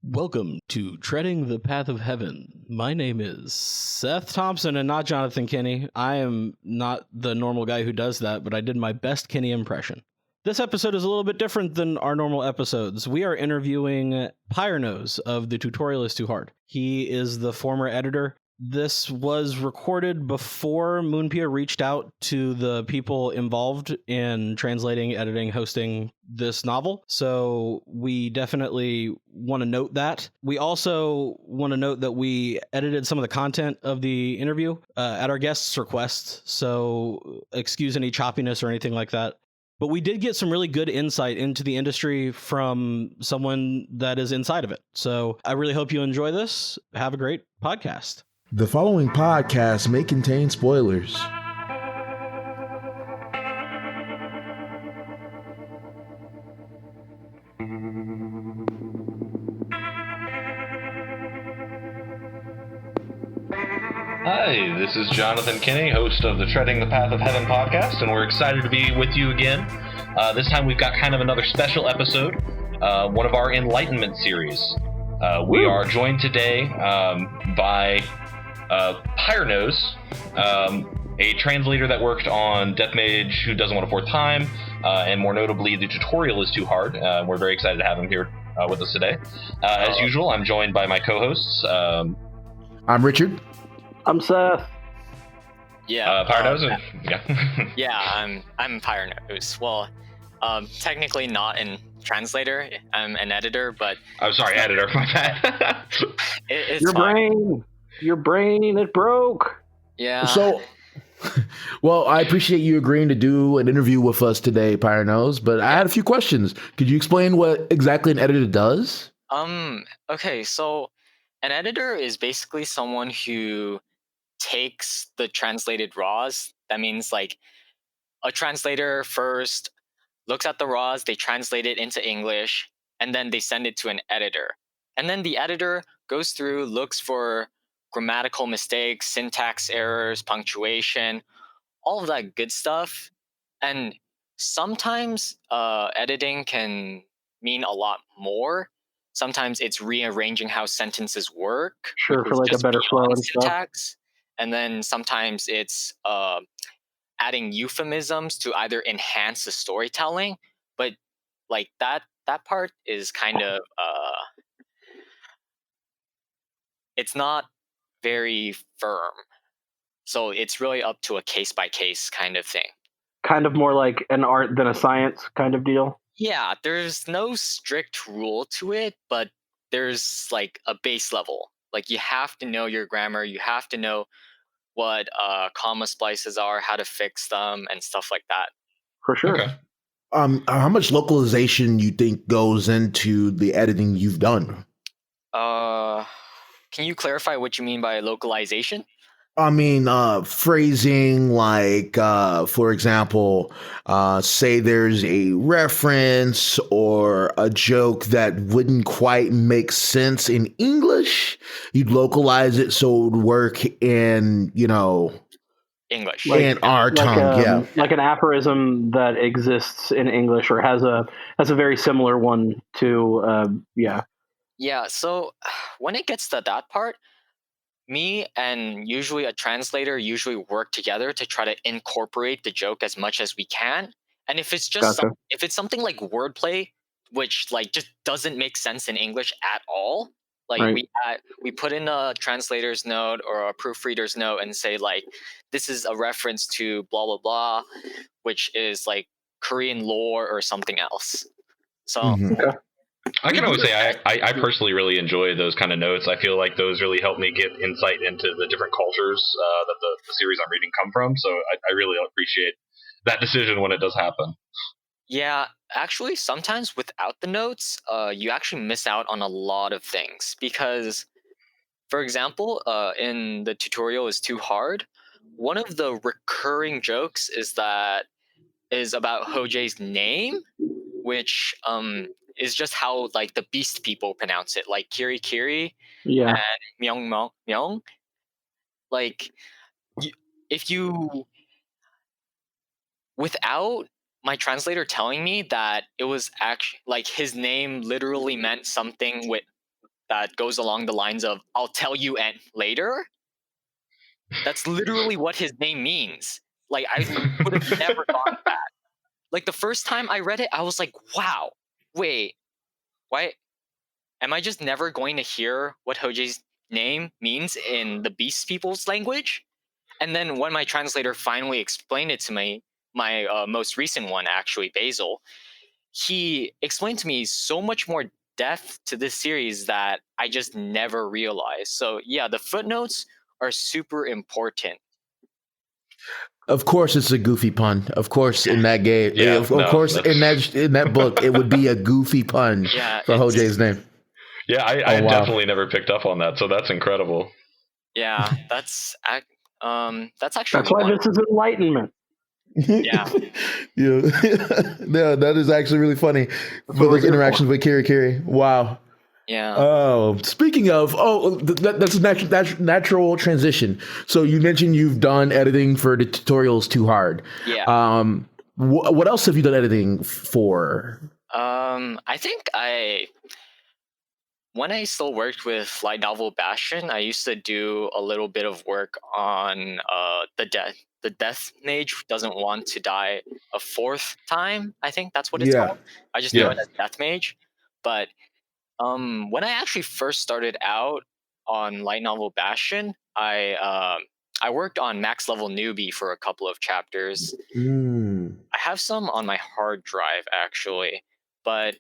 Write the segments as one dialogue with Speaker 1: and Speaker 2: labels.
Speaker 1: Welcome to Treading the Path of Heaven. My name is Seth Thompson and not Jonathan Kinney. I am not the normal guy who does that, but I did my best Kinney impression. This episode is a little bit different than our normal episodes. We are interviewing Pyrenose of The Tutorial is Too Hard. He is the former editor. This was recorded before Moonpia reached out to the people involved in translating, editing, hosting this novel. So we definitely want to note that. We also want to note that we edited some of the content of the interview at our guest's request. So excuse any choppiness or anything like that. But we did get some really good insight into the industry from someone that is inside of it. So I really hope you enjoy this. Have a great podcast.
Speaker 2: The following podcast may contain spoilers.
Speaker 3: Hi, this is Jonathan Kinney, host of the Treading the Path of Heaven podcast, and we're excited to be with you again. This time we've got kind of another special episode, one of our Enlightenment series. We are joined today by Pyrenose, a translator that worked on Death Mage Who Doesn't Want a Fourth Time, and more notably, The Tutorial is Too Hard. We're very excited to have him here with us today. As usual, I'm joined by my co-hosts.
Speaker 2: I'm Richard.
Speaker 4: I'm Seth.
Speaker 5: Yeah.
Speaker 3: Pyrenose?
Speaker 5: Yeah, I'm Pyrenose. Well, technically not a translator. I'm an editor, but...
Speaker 3: I'm sorry, editor. My bad.
Speaker 5: It's
Speaker 4: Your
Speaker 5: fine.
Speaker 4: brain, it broke.
Speaker 5: Yeah.
Speaker 2: So, well, I appreciate you agreeing to do an interview with us today, Pyrenose, but I had a few questions. Could you explain what exactly an editor does?
Speaker 5: Okay, so an editor is basically someone who takes the translated raws. That means like a translator first looks at the raws, they translate it into English, and then they send it to an editor. And then the editor goes through, looks for grammatical mistakes, syntax errors, punctuation, all of that good stuff. And sometimes editing can mean a lot more. Sometimes it's rearranging how sentences work.
Speaker 4: Sure, for like a better flow and stuff.
Speaker 5: Syntax. And then sometimes it's adding euphemisms to either enhance the storytelling. But like that part is kind of it's not very firm. So it's really up to a case-by-case kind of thing.
Speaker 4: Kind of more like an art than a science kind of deal.
Speaker 5: Yeah, there's no strict rule to it, but there's like a base level. Like you have to know your grammar, you have to know what comma splices are, how to fix them, and stuff like that.
Speaker 4: For sure.
Speaker 3: Okay.
Speaker 2: How much localization you think goes into the editing you've done?
Speaker 5: Can you clarify what you mean by localization?
Speaker 2: I mean, phrasing, like, for example, say there's a reference or a joke that wouldn't quite make sense in English. You'd localize it so it would work in,
Speaker 5: English.
Speaker 2: in our tongue. Yeah.
Speaker 4: Like an aphorism that exists in English or has a very similar one to,
Speaker 5: Yeah, so when it gets to that part, me and usually a translator usually work together to try to incorporate the joke as much as we can. And if it's just
Speaker 4: Gotcha.
Speaker 5: if it's something like wordplay, which like just doesn't make sense in English at all, like
Speaker 4: Right.
Speaker 5: we put in a translator's note or a proofreader's note and say like this is a reference to blah blah blah, which is like Korean lore or something else. So
Speaker 2: Mhm.
Speaker 3: I can always say I personally really enjoy those kind of notes. I feel like those really help me get insight into the different cultures that the series I'm reading come from. So I really appreciate that decision when it does happen.
Speaker 5: yeah, actually, sometimes without the notes, you actually miss out on a lot of things because, for example, in The Tutorial is Too Hard, one of the recurring jokes is about Hojae's name, which is just how like the Beast people pronounce it, like Kiri Kiri
Speaker 4: Yeah.
Speaker 5: and Myung Myung Myung. Like, if you without my translator telling me that it was actually like his name literally meant something with that goes along the lines of "I'll tell you and later." That's literally what his name means. Like I would have never thought of that. Like the first time I read it, I was like, "Wow, wait, why am I just never going to hear what Hojei's name means in the Beast People's language?" And then when my translator finally explained it to me, my most recent one, actually, Basil, he explained to me so much more depth to this series that I just never realized. So yeah, the footnotes are super important.
Speaker 2: Of course, it's a goofy pun. Of course, in that game,
Speaker 3: Yeah,
Speaker 2: of
Speaker 3: no,
Speaker 2: course,
Speaker 3: that's-
Speaker 2: in that book, it would be a goofy pun
Speaker 5: Yeah,
Speaker 2: for Hojei's name.
Speaker 3: Yeah, I
Speaker 2: Oh, wow.
Speaker 3: definitely never picked up on that, so that's incredible.
Speaker 5: yeah, that's actually
Speaker 4: That's why
Speaker 5: one.
Speaker 4: this is Enlightenment.
Speaker 5: Yeah.
Speaker 2: Yeah, yeah, that is actually really funny
Speaker 4: That's
Speaker 2: for
Speaker 4: what we're
Speaker 2: those
Speaker 4: here
Speaker 2: interactions with Kiri. Wow.
Speaker 5: Yeah.
Speaker 2: Oh, speaking of, that's a natural transition. So you mentioned you've done editing for the tutorials Too Hard.
Speaker 5: Yeah.
Speaker 2: What else have you done editing for?
Speaker 5: I think when I still worked with Light Novel Bastion, I used to do a little bit of work on the Death Mage doesn't want to die a fourth time. I think that's what it's
Speaker 2: Yeah.
Speaker 5: called. I just
Speaker 3: Yeah.
Speaker 5: know it as Death Mage. But when I actually first started out on Light Novel Bastion, I worked on Max Level Newbie for a couple of chapters.
Speaker 2: Mm.
Speaker 5: I have some on my hard drive actually, but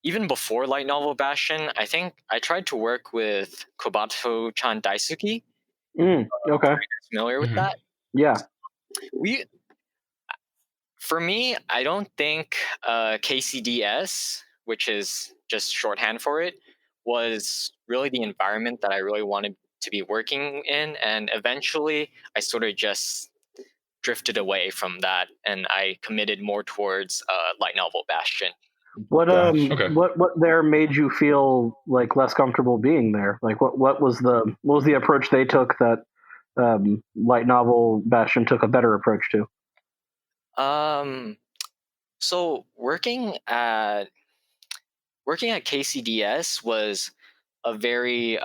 Speaker 5: even before Light Novel Bastion, I think I tried to work with Kobato-chan Daisuke.
Speaker 4: Okay.
Speaker 5: Familiar with
Speaker 3: Mhm.
Speaker 5: that?
Speaker 4: Yeah.
Speaker 5: For me, I don't think KCDS, which is just shorthand for it, was really the environment that I really wanted to be working in. And eventually, I sort of just drifted away from that, and I committed more towards Light Novel Bastion.
Speaker 4: What
Speaker 2: Gotcha.
Speaker 3: Okay.
Speaker 4: what there made you feel like less comfortable being there? Like what was the approach they took that Light Novel Bastion took a better approach to?
Speaker 5: So working at KCDS was a very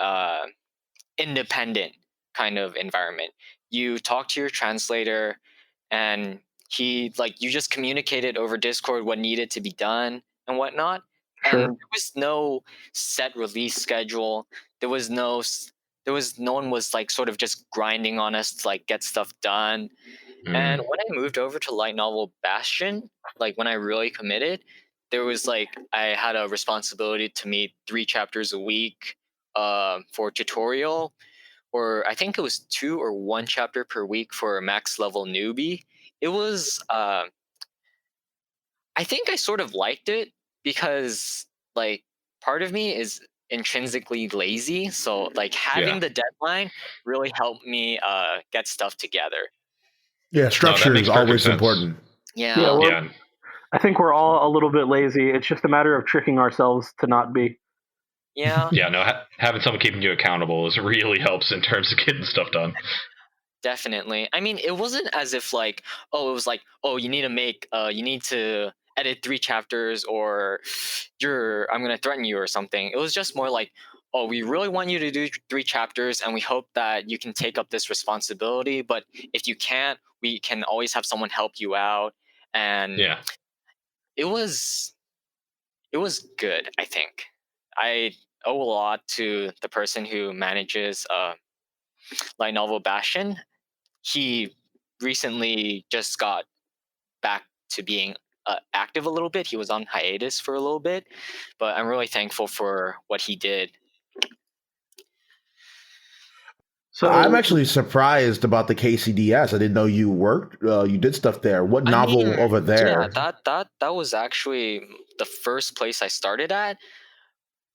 Speaker 5: independent kind of environment. You talk to your translator, and you just communicated over Discord what needed to be done and whatnot. And
Speaker 4: Sure.
Speaker 5: there was no set release schedule. There was no one was like sort of just grinding on us to like get stuff done. And when I moved over to Light Novel Bastion, like when I really committed, there was like I had a responsibility to meet 3 chapters a week for tutorial, or I think it was 2 or 1 chapter per week for max level newbie. It was I think I sort of liked it because like part of me is intrinsically lazy, so like having
Speaker 3: Yeah.
Speaker 5: the deadline really helped me get stuff together.
Speaker 2: Yeah,
Speaker 3: No,
Speaker 2: structure
Speaker 3: that
Speaker 2: is
Speaker 3: makes perfect
Speaker 2: always
Speaker 3: sense.
Speaker 2: important.
Speaker 5: Yeah.
Speaker 4: Yeah,
Speaker 3: Yeah.
Speaker 4: I think we're all a little bit lazy. It's just a matter of tricking ourselves to not be.
Speaker 5: Yeah.
Speaker 3: Yeah, no, having someone keeping you accountable is really helps in terms of getting stuff done.
Speaker 5: Definitely. I mean, it wasn't as if like, oh, it was like, oh, you need to edit 3 chapters, or I'm gonna threaten you or something. It was just more like, oh, we really want you to do 3 chapters, and we hope that you can take up this responsibility. But if you can't, we can always have someone help you out. And
Speaker 3: Yeah.
Speaker 5: it was good. I think I owe a lot to the person who manages Light Novel Bastion. He recently just got back to being active a little bit. He was on hiatus for a little bit, but I'm really thankful for what he did.
Speaker 4: So
Speaker 2: I'm actually surprised about the KCDS. I didn't know you worked, you did stuff there. What novel over
Speaker 5: Yeah,
Speaker 2: there?
Speaker 5: that was actually the first place I started at,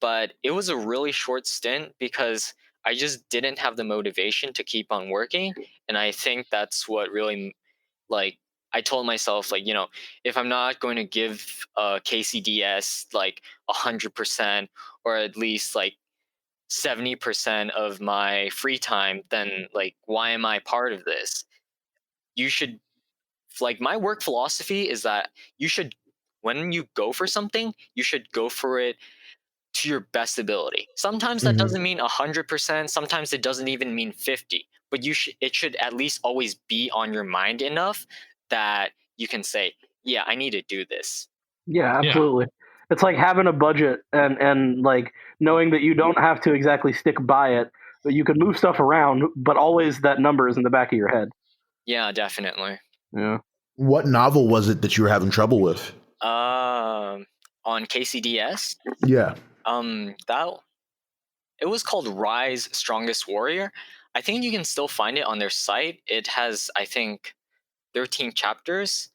Speaker 5: but it was a really short stint because I just didn't have the motivation to keep on working, and I think that's what really like I told myself, like, if I'm not going to give KCDS like 100%, or at least like 70% of my free time, then like why am I part of this? You should like my work philosophy is that you should when you go for something, you should go for it to your best ability. Sometimes that doesn't mean 100%. Sometimes it doesn't even mean 50. But it should at least always be on your mind enough that you can say, yeah, I need to do this.
Speaker 4: Yeah, absolutely. It's like having a budget and like knowing that you don't have to exactly stick by it, but you can move stuff around, but always that number is in the back of your head.
Speaker 5: Yeah, definitely.
Speaker 4: Yeah.
Speaker 2: What novel was it that you were having trouble with?
Speaker 5: On KCDS,
Speaker 2: Yeah.
Speaker 5: that it was called Rise Strongest Warrior. I think you can still find it on their site. It has, I think, 13 chapters.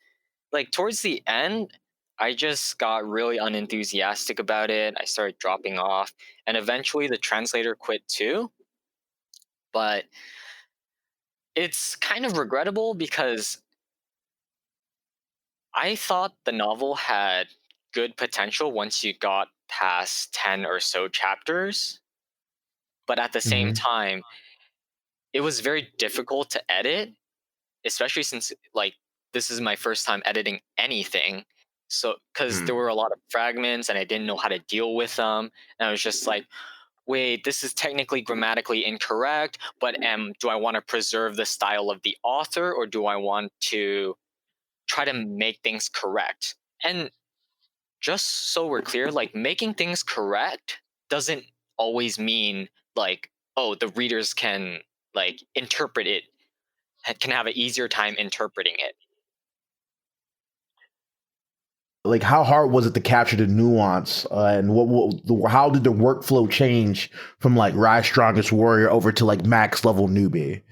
Speaker 5: Like towards the end, I just got really unenthusiastic about it. I started dropping off, and eventually the translator quit too. But it's kind of regrettable because I thought the novel had good potential once you got past 10 or so chapters. But at the same time, it was very difficult to edit, especially since like this is my first time editing anything. So because there were a lot of fragments and I didn't know how to deal with them, and I was just like, wait, this is technically grammatically incorrect, but do I want to preserve the style of the author, or do I want to try to make things correct? And just so we're clear, like making things correct doesn't always mean like, oh, the readers can like interpret it, can have an easier time interpreting it.
Speaker 2: Like, how hard was it to capture the nuance, and how did the workflow change from like Rise Strongest Warrior over to like Max Level Newbie?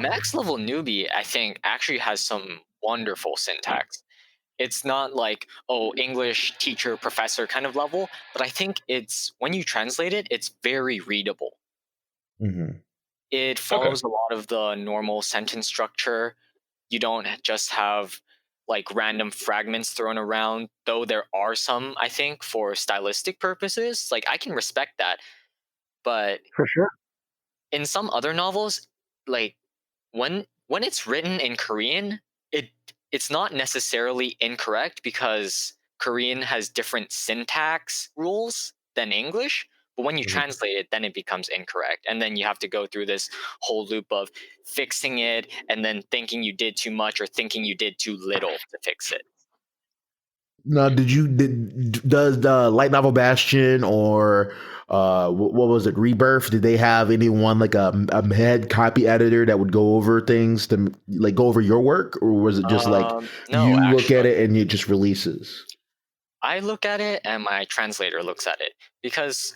Speaker 5: Max Level Newbie, I think, actually has some wonderful syntax. It's not like, oh, English teacher, professor kind of level, but I think it's, when you translate it, it's very readable. It follows a lot of the normal sentence structure. You don't just have like random fragments thrown around, though there are some, I think, for stylistic purposes. Like, I can respect that. But
Speaker 4: For sure.
Speaker 5: in some other novels, like when it's written in Korean, it's not necessarily incorrect because Korean has different syntax rules than English. But when you translate it, then it becomes incorrect. And then you have to go through this whole loop of fixing it and then thinking you did too much or thinking you did too little to fix it.
Speaker 2: Now, does the light novel Bastion or what was it, Rebirth? Did they have anyone like a head copy editor that would go over things to like go over your work, or was it just like
Speaker 5: no,
Speaker 2: you
Speaker 5: actually,
Speaker 2: look at it and it just releases?
Speaker 5: I look at it and my translator looks at it, because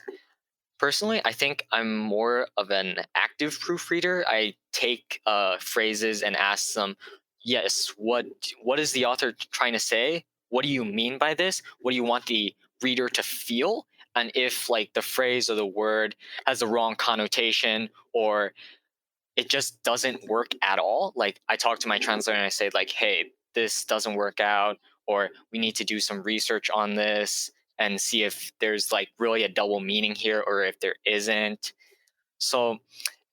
Speaker 5: personally, I think I'm more of an active proofreader. I take phrases and ask them, yes, what is the author trying to say? What do you mean by this? What do you want the reader to feel? And if like the phrase or the word has the wrong connotation, or it just doesn't work at all, like I talk to my translator and I say like, hey, this doesn't work out, or we need to do some research on this and see if there's like really a double meaning here or if there isn't. So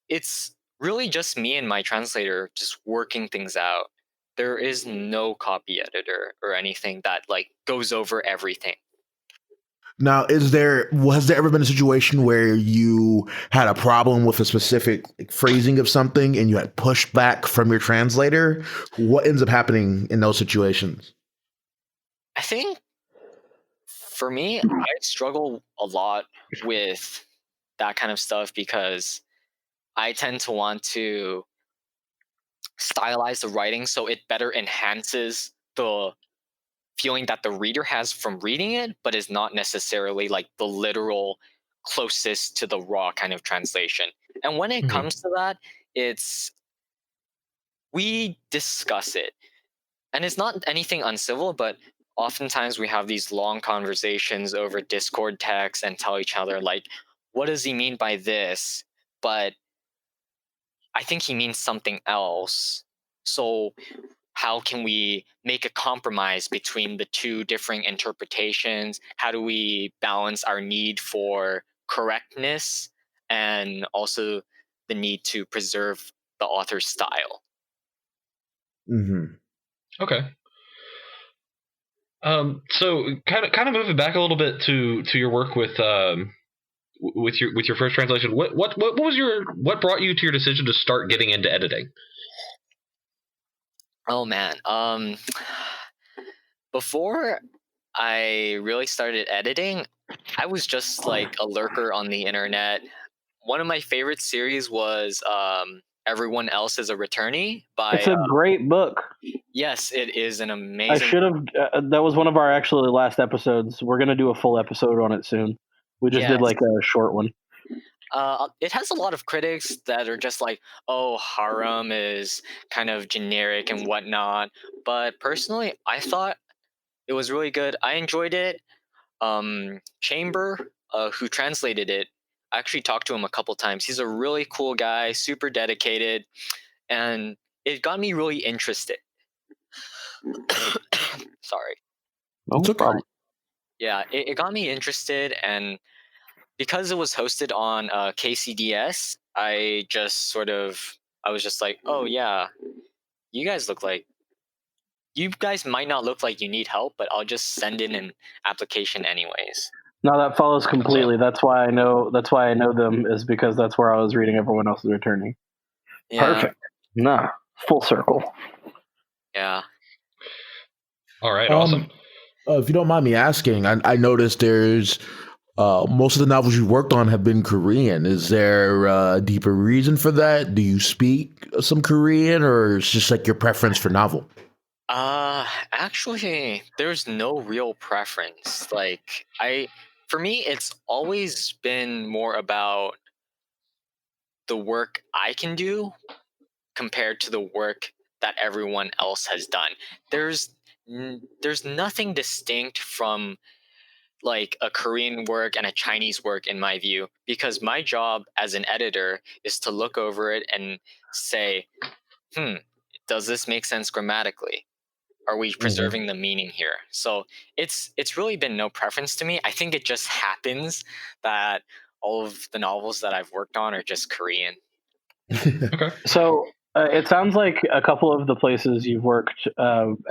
Speaker 5: it's really just me and my translator just working things out. There is no copy editor or anything that like goes over everything.
Speaker 2: Now, has there ever been a situation where you had a problem with a specific like, phrasing of something and you had pushback from your translator? What ends up happening in those situations?
Speaker 5: I think for me, I struggle a lot with that kind of stuff because I tend to want to stylize the writing so it better enhances the feeling that the reader has from reading it, but is not necessarily like the literal closest to the raw kind of translation. And when it comes to that, we discuss it. And it's not anything uncivil, but oftentimes we have these long conversations over Discord text and tell each other like, what does he mean by this? But I think he means something else. So how can we make a compromise between the two different interpretations? How do we balance our need for correctness and also the need to preserve the author's style?
Speaker 3: Okay. So kind of moving back a little bit to your work with your first translation. What brought you to your decision to start getting into editing?
Speaker 5: Oh man. Before I really started editing, I was just like a lurker on the internet. One of my favorite series was Everyone Else is a Returnee
Speaker 4: It's
Speaker 5: by
Speaker 4: a great book.
Speaker 5: yes, it is an
Speaker 4: I
Speaker 5: amazing.
Speaker 4: should have. That was one of our actually last episodes. We're gonna do a full episode on it soon. We just did
Speaker 5: Yes.
Speaker 4: like a short one.
Speaker 5: It has a lot of critics that are just like, oh, harem is kind of generic and whatnot. But personally, I thought it was really good. I enjoyed it. Chamber, who translated it, I actually talked to him a couple times. He's a really cool guy, super dedicated, and it got me really interested. Sorry.
Speaker 4: No
Speaker 2: It's okay.
Speaker 4: problem.
Speaker 5: Yeah, it got me interested, and because it was hosted on KCDS, I was just like, oh yeah, you guys look like you guys might not look like you need help, but I'll just send in an application anyways.
Speaker 4: No, that follows completely. That's why I know. That's why I know them is because that's where I was reading Everyone Else is Returning.
Speaker 5: Yeah,
Speaker 4: Perfect. Nah, full circle.
Speaker 5: yeah.
Speaker 3: All right, awesome.
Speaker 2: If you don't mind me asking, I noticed there's most of the novels you worked on have been Korean. Is there a deeper reason for that? Do you speak some Korean, or it's just like your preference for novel?
Speaker 5: Actually, there's no real preference. For me, it's always been more about the work I can do compared to the work that everyone else has done. There's nothing distinct from like a Korean work and a Chinese work in my view, because my job as an editor is to look over it and say, does this make sense grammatically? Are we preserving the meaning here? So it's really been no preference to me. I think it just happens that all of the novels that I've worked on are just Korean.
Speaker 3: Okay.
Speaker 4: So it sounds like a couple of the places you've worked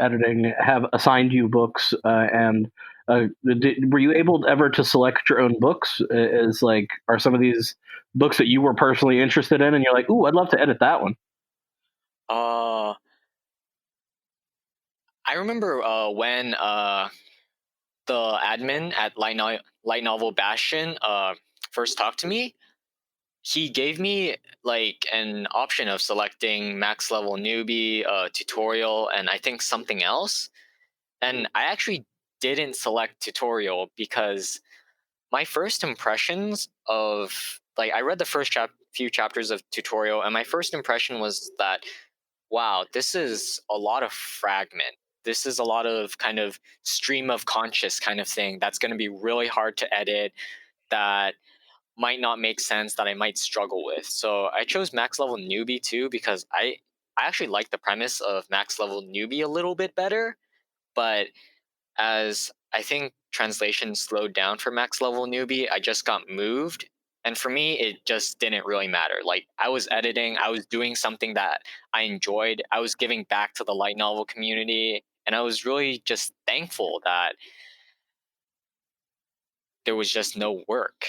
Speaker 4: editing have assigned you books, and were you able ever to select your own books? Is like, are some of these books that you were personally interested in, and you're like, ooh, I'd love to edit that one?
Speaker 5: Uh, I remember when the admin at Light Novel Bastion first talked to me. He gave me like an option of selecting max level newbie, tutorial, and I think something else. And I actually didn't select tutorial because my first impressions of like I read the first few chapters of tutorial, and my first impression was that wow, this is a lot of fragment. This is a lot of kind of stream of conscious kind of thing that's going to be really hard to edit, that might not make sense, that I might struggle with. So I chose max level newbie too because I actually like the premise of max level newbie a little bit better, but as I think translation slowed down for max level newbie, I just got moved. And for me, it just didn't really matter. Like, I was editing, I was doing something that I enjoyed, I was giving back to the light novel community, and I was really just thankful that there was just no work.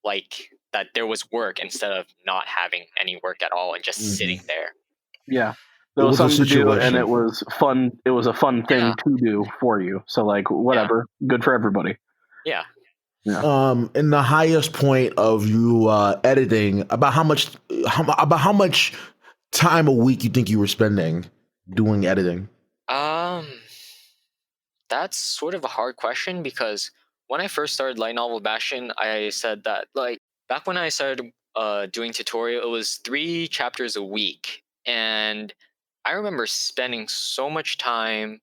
Speaker 5: Like, that there was work instead of not having any work at all and just sitting there.
Speaker 4: Yeah. There
Speaker 2: It
Speaker 4: was
Speaker 2: was a
Speaker 4: something to do, and
Speaker 2: situation.
Speaker 4: it was fun. It was a fun thing to do for you. So, like, whatever, good for everybody.
Speaker 5: Yeah.
Speaker 2: In the highest point of you editing, about how much time a week you think you were spending doing editing?
Speaker 5: That's sort of a hard question because when I first started Light Novel Bastion, I said that like back when I started doing tutorial, it was 3 chapters a week, and I remember spending so much time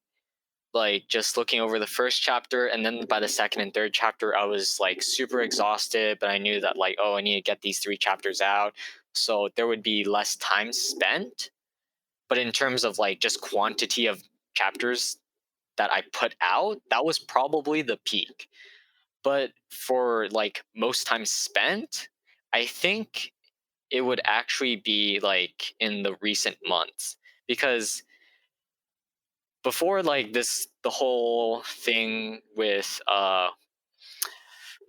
Speaker 5: like just looking over the first chapter, and then by the second and third chapter I was like super exhausted, but I knew that like, oh, I need to get these 3 chapters out, so there would be less time spent. But in terms of like just quantity of chapters that I put out, that was probably the peak. But for like most time spent, I think it would actually be like in the recent months, because before like this, the whole thing with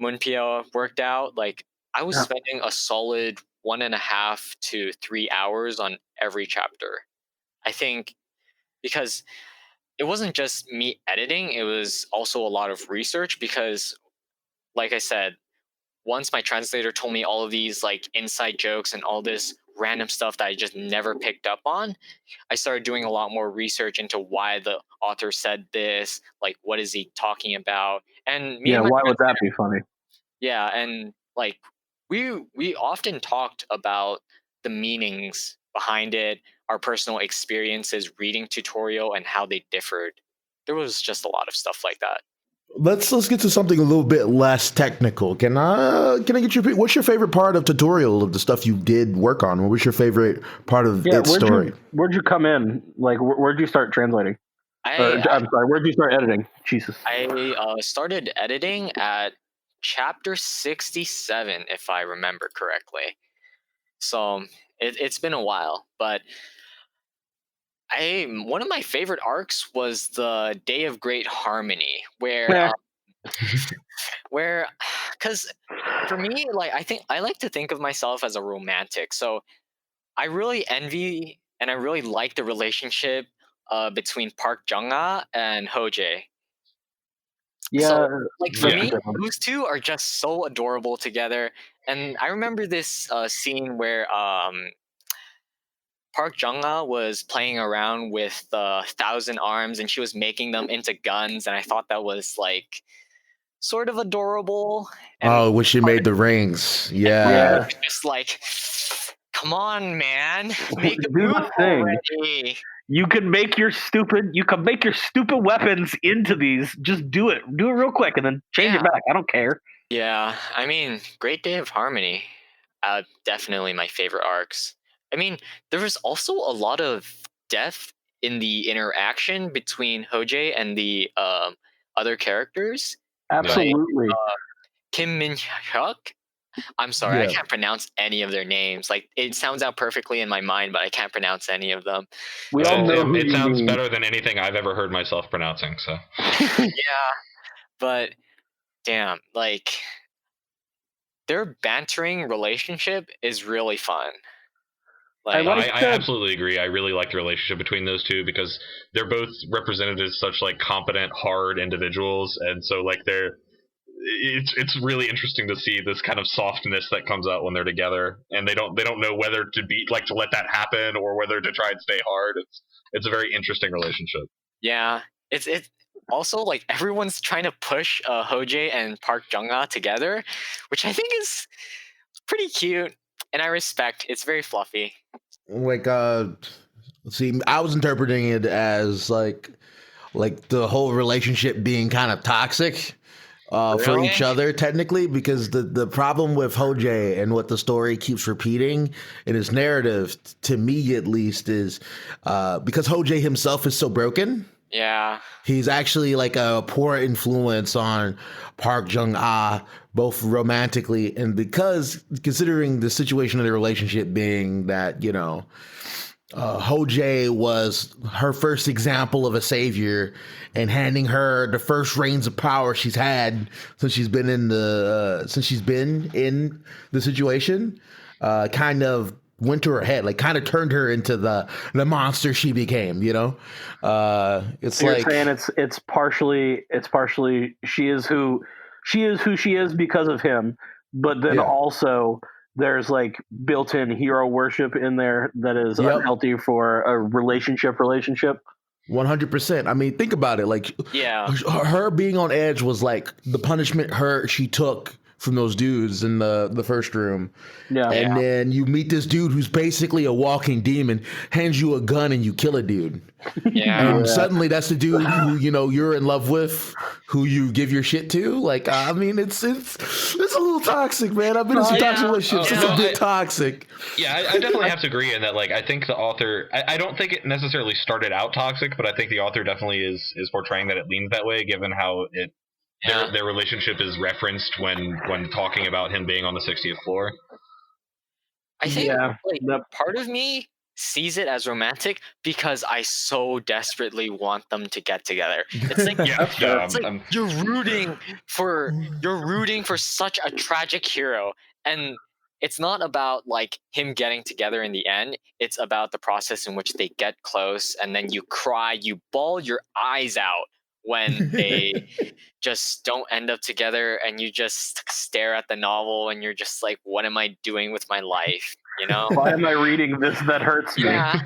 Speaker 5: Moonpyo worked out, like I was spending a solid 1.5 to 3 hours on every chapter. I think because it wasn't just me editing, it was also a lot of research because, like I said, once my translator told me all of these like inside jokes and all this random stuff that I just never picked up on, I started doing a lot more research into why the author said this, like what is he talking about. And me and my
Speaker 4: why would that
Speaker 5: translator,
Speaker 4: be funny?
Speaker 5: yeah, and like we often talked about the meanings behind it, our personal experiences reading tutorial and how they differed. There was just a lot of stuff like that.
Speaker 2: Let's get to something a little bit less technical. Can I get your what's your favorite part of tutorial of the stuff you did work on? What was your favorite part of its story?
Speaker 4: Where'd you come in? Like, where'd you start translating? I'm sorry, where'd you start editing? Jesus.
Speaker 5: I started editing at chapter 67, if I remember correctly. So it's been a while, but one of my favorite arcs was the Day of Great Harmony, where because for me, like I like to think of myself as a romantic, so I really envy and I really like the relationship between Park Jung-ah and Ho-jae.
Speaker 4: Yeah,
Speaker 5: so like for
Speaker 3: Yeah.
Speaker 5: me, those two are just so adorable together. And I remember this scene where Park Jung-ah was playing around with the Thousand Arms and she was making them into guns, and I thought that was like sort of adorable. And
Speaker 2: Oh, when she made the rings. Yeah.
Speaker 5: just like, come on, man, make a
Speaker 4: Do
Speaker 5: move
Speaker 4: the thing.
Speaker 5: already.
Speaker 4: You can make your stupid weapons into these. Just do it. Do it real quick and then change it back. I don't care.
Speaker 5: Yeah, I mean, Great Day of Harmony, definitely my favorite arcs. I mean, there was also a lot of depth in the interaction between Ho-jae and the other characters.
Speaker 4: Absolutely.
Speaker 5: Like, Kim Min-hyuk. I'm sorry, I can't pronounce any of their names. Like, it sounds out perfectly in my mind, but I can't pronounce any of them.
Speaker 4: We all know who
Speaker 3: it
Speaker 4: you
Speaker 3: sounds
Speaker 4: mean.
Speaker 3: better than anything I've ever heard myself pronouncing. So
Speaker 5: Yeah, but damn, like their bantering relationship is really fun. Like,
Speaker 3: I absolutely agree. I really like the relationship between those two because they're both represented as such like competent, hard individuals, and so like it's really interesting to see this kind of softness that comes out when they're together, and they don't know whether to be like to let that happen or whether to try and stay hard. It's a very interesting relationship.
Speaker 5: Yeah, it's also like everyone's trying to push Ho-jae and Park Jung-ah together, which I think is pretty cute, and I respect. It's very fluffy.
Speaker 2: Like see, I was interpreting it as like the whole relationship being kind of toxic for each other, technically, because the problem with Ho-jae and what the story keeps repeating in his narrative, to me at least, is because Ho-jae himself is so broken.
Speaker 5: Yeah.
Speaker 2: He's actually like a poor influence on Park Jung-ah, both romantically and because considering the situation of the relationship being that, you know, Ho-jae was her first example of a savior and handing her the first reins of power she's had since she's been in the situation, kind of went to her head, like kind of turned her into the monster she became, you know? It's
Speaker 4: so
Speaker 2: like
Speaker 4: you're saying it's partially she is who she is because of him, but then also there's like built-in hero worship in there that is unhealthy for a relationship.
Speaker 2: 100%. I mean, think about it. Like, her being on edge was like the punishment she took from those dudes in the first room. Yeah. And then you meet this dude who's basically a walking demon, hands you a gun and you kill a dude. Yeah. And suddenly that's the dude who, you know, you're in love with, who you give your shit to. Like, I mean, it's a little toxic, man. I've been in some toxic relationships. It's a bit toxic.
Speaker 3: Yeah, I definitely have to agree in that. Like, I think the author, I don't think it necessarily started out toxic, but I think the author definitely is portraying that it leans that way, given how their relationship is referenced when talking about him being on the 60th floor.
Speaker 5: I think like part of me sees it as romantic because I so desperately want them to get together. It's like it's like you're rooting for such a tragic hero, and it's not about like him getting together in the end. It's about the process in which they get close, and then you cry, you bawl your eyes out when they just don't end up together, and you just stare at the novel and you're just like, what am I doing with my life, you know?
Speaker 4: Why am I reading this? That hurts me.
Speaker 5: Yeah.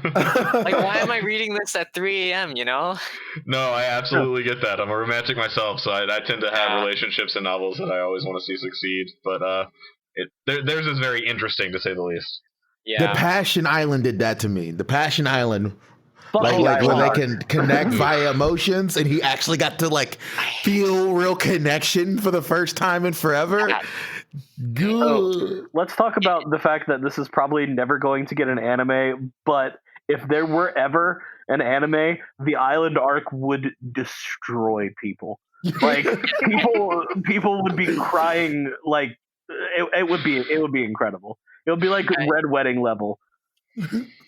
Speaker 5: Like, why am I reading this at 3 a.m., you know?
Speaker 3: No, I absolutely get that. I'm a romantic myself, so I tend to have relationships and novels that I always want to see succeed. But theirs is very interesting, to say the least.
Speaker 2: The Passion Island did that to me. The Passion Island,
Speaker 4: Fuck
Speaker 2: like
Speaker 4: the
Speaker 2: where they
Speaker 4: island.
Speaker 2: can connect via emotions, and he actually got to like feel real connection for the first time in forever. Good.
Speaker 4: So, let's talk about the fact that this is probably never going to get an anime, but if there were ever an anime, the island arc would destroy people. Like people would be crying. Like it would be incredible. It would be like Red Wedding level.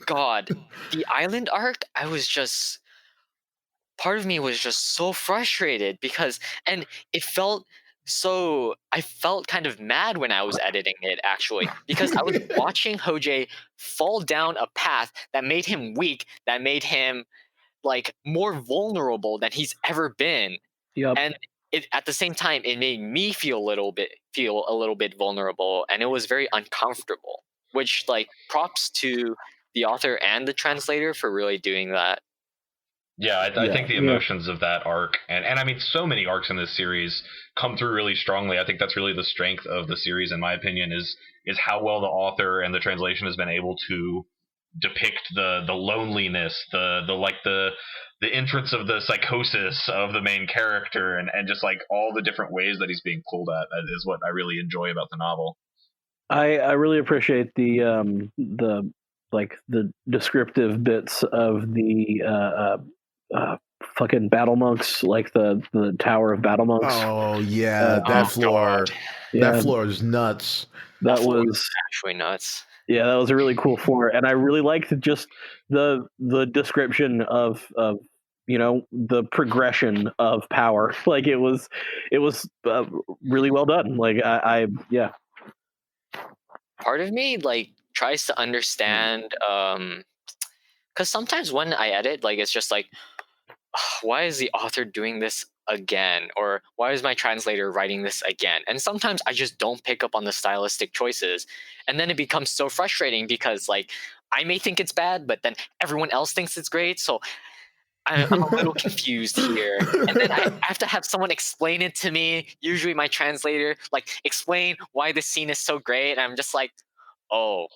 Speaker 5: God, the island arc, part of me was just so frustrated because, and it felt so, I felt kind of mad when I was editing it, actually, because I was watching Hojie fall down a path that made him weak, that made him like more vulnerable than he's ever been.
Speaker 4: Yep.
Speaker 5: And at the same time, it made me feel a little bit vulnerable, and it was very uncomfortable, which, like, props to the author and the translator for really doing that.
Speaker 3: Yeah, I think the emotions of that arc, and I mean, so many arcs in this series come through really strongly. I think that's really the strength of the series, in my opinion, is how well the author and the translation has been able to depict the loneliness, the entrance of the psychosis of the main character, and just like all the different ways that he's being pulled at is what I really enjoy about the novel.
Speaker 4: I really appreciate the descriptive bits of the fucking battle monks, like the tower of battle monks.
Speaker 2: Oh yeah, that floor.
Speaker 4: Yeah,
Speaker 2: that floor is nuts.
Speaker 4: That
Speaker 5: floor
Speaker 4: was
Speaker 5: actually nuts.
Speaker 4: Yeah, that was a really cool floor, and I really liked just the description of the progression of power. Like it was really well done. Like I yeah.
Speaker 5: Part of me like tries to understand, because sometimes when I edit, like, it's just like, why is the author doing this again, or why is my translator writing this again? And sometimes I just don't pick up on the stylistic choices, and then it becomes so frustrating because, like, I may think it's bad, but then everyone else thinks it's great, so I'm a little confused here. And then I have to have someone explain it to me, usually my translator, like, explain why this scene is so great, and I'm just like, oh,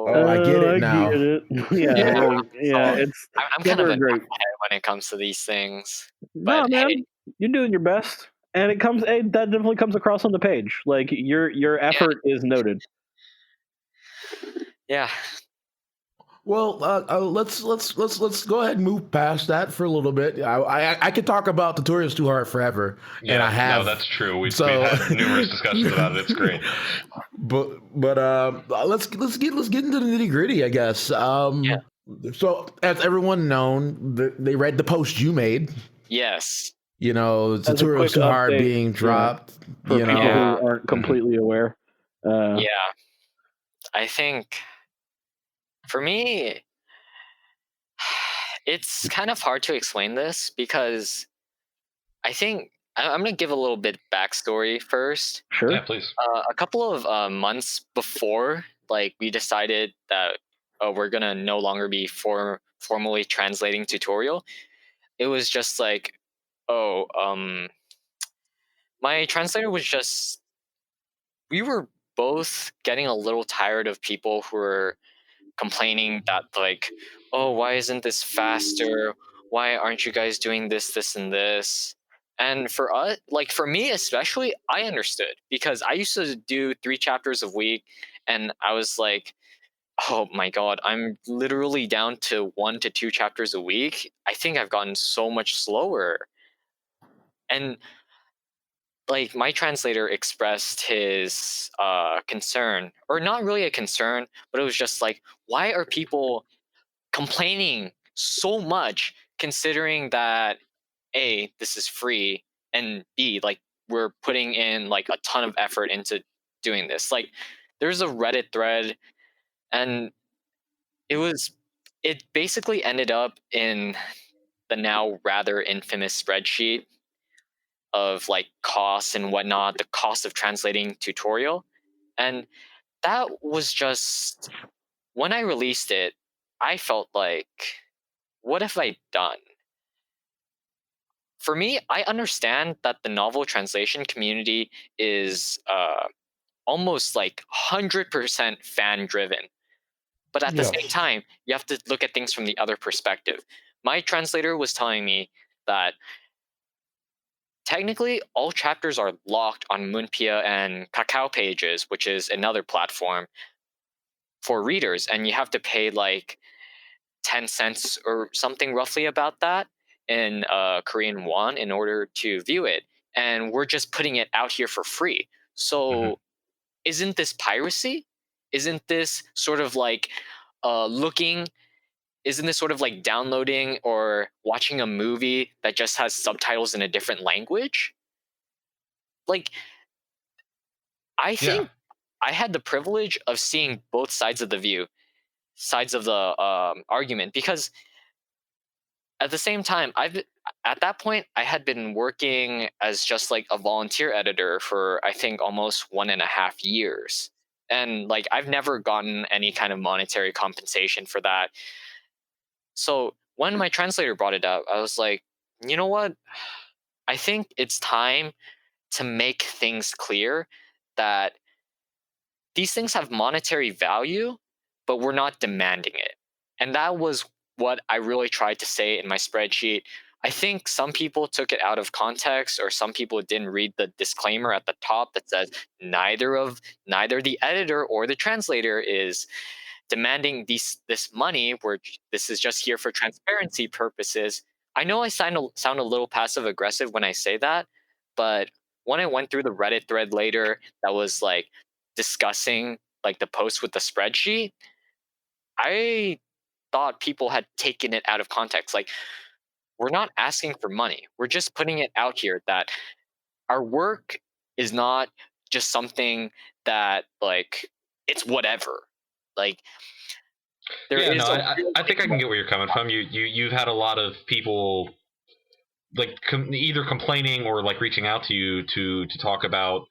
Speaker 2: I get it now.
Speaker 4: Get it. Yeah.
Speaker 5: So
Speaker 4: It's
Speaker 5: I'm kind of
Speaker 4: never
Speaker 5: an
Speaker 4: great
Speaker 5: when it comes to these things.
Speaker 4: No,
Speaker 5: But
Speaker 4: man,
Speaker 5: hey,
Speaker 4: you're doing your best, and that definitely comes across on the page. Like your effort is noted.
Speaker 5: yeah.
Speaker 2: Well, let's go ahead and move past that for a little bit. I could talk about Tutorials Too Hard forever, and I have.
Speaker 3: No, that's true. We've had numerous discussions about it. It's great.
Speaker 2: But let's get into the nitty gritty, I guess. So, as everyone known, they read the post you made.
Speaker 5: Yes.
Speaker 2: Tutorials Too Hard being dropped.
Speaker 4: For people who aren't completely aware.
Speaker 5: Yeah, I think for me, it's kind of hard to explain this because I think I'm going to give a little bit backstory first.
Speaker 4: Sure.
Speaker 3: Yeah, please.
Speaker 5: A couple of months before, like, we decided that we're going to no longer be formally translating tutorial. It was just like, my translator was just, we were both getting a little tired of people who were complaining that, like, oh, why isn't this faster? Why aren't you guys doing this, and this? And for us, like, for me especially, I understood because I used to do 3 chapters a week, and I was like, oh my god, I'm literally down to 1 to 2 chapters a week. I think I've gotten so much slower. And like my translator expressed his concern, or not really a concern, but it was just like, why are people complaining so much, considering that A, this is free, and B, like we're putting in like a ton of effort into doing this. Like there's a Reddit thread, and it basically ended up in the now rather infamous spreadsheet of like costs and whatnot, the cost of translating tutorial. And that was just, when I released it, I felt like, what have I done? For me, I understand that the novel translation community is almost like 100% fan driven. But at the same
Speaker 2: Yes.
Speaker 5: time, you have to look at things from the other perspective. My translator was telling me that technically all chapters are locked on Moonpia and Kakao pages, which is another platform for readers, and you have to pay like 10 cents or something roughly about that in Korean won in order to view it. And we're just putting it out here for free.
Speaker 3: Hmm.
Speaker 5: So isn't this piracy? Isn't this sort of like looking isn't this sort of like downloading or watching a movie that just has subtitles in a different language? Like, I
Speaker 3: Yeah.
Speaker 5: think I had the privilege of seeing both sides of the sides of the argument, because at the same time, at that point I had been working as just like a volunteer editor for I think almost 1.5 years, and like I've never gotten any kind of monetary compensation for that. So when my translator brought it up, I was like, you know what? I think it's time to make things clear that these things have monetary value, but we're not demanding it. And that was what I really tried to say in my spreadsheet. I think some people took it out of context, or some people didn't read the disclaimer at the top that says neither the editor or the translator is demanding this money. Where this is just here for transparency purposes. I know I sound a little passive aggressive when I say that, but when I went through the Reddit thread later that was like discussing like the post with the spreadsheet, I thought people had taken it out of context. Like, we're not asking for money. We're just putting it out here that our work is not just something that like it's whatever. Like there
Speaker 3: Yeah, no,
Speaker 5: is a real
Speaker 3: I think I can get where you're coming from. You've had a lot of people like either complaining or like reaching out to you to talk about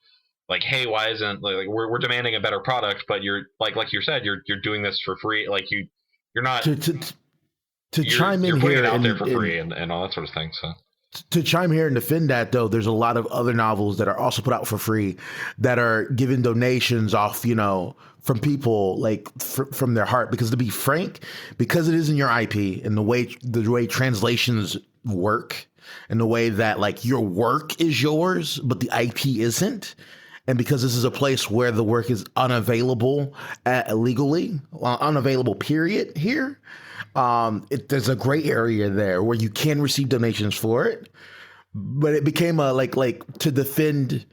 Speaker 3: like, hey, why isn't like we're demanding a better product, but you're like you said, you're doing this for free. Like you're not
Speaker 2: To to to chime in
Speaker 3: you're putting it
Speaker 2: here
Speaker 3: out there
Speaker 2: and,
Speaker 3: for free and all that sort of thing. So
Speaker 2: to chime here and defend that, though, there's a lot of other novels that are also put out for free that are given donations off, from people like from their heart. Because to be frank, because it is in your IP and the way translations work and the way that like your work is yours, but the IP isn't. And because this is a place where the work is unavailable legally, unavailable period here, there's a gray area there where you can receive donations for it, but it became a like to defend,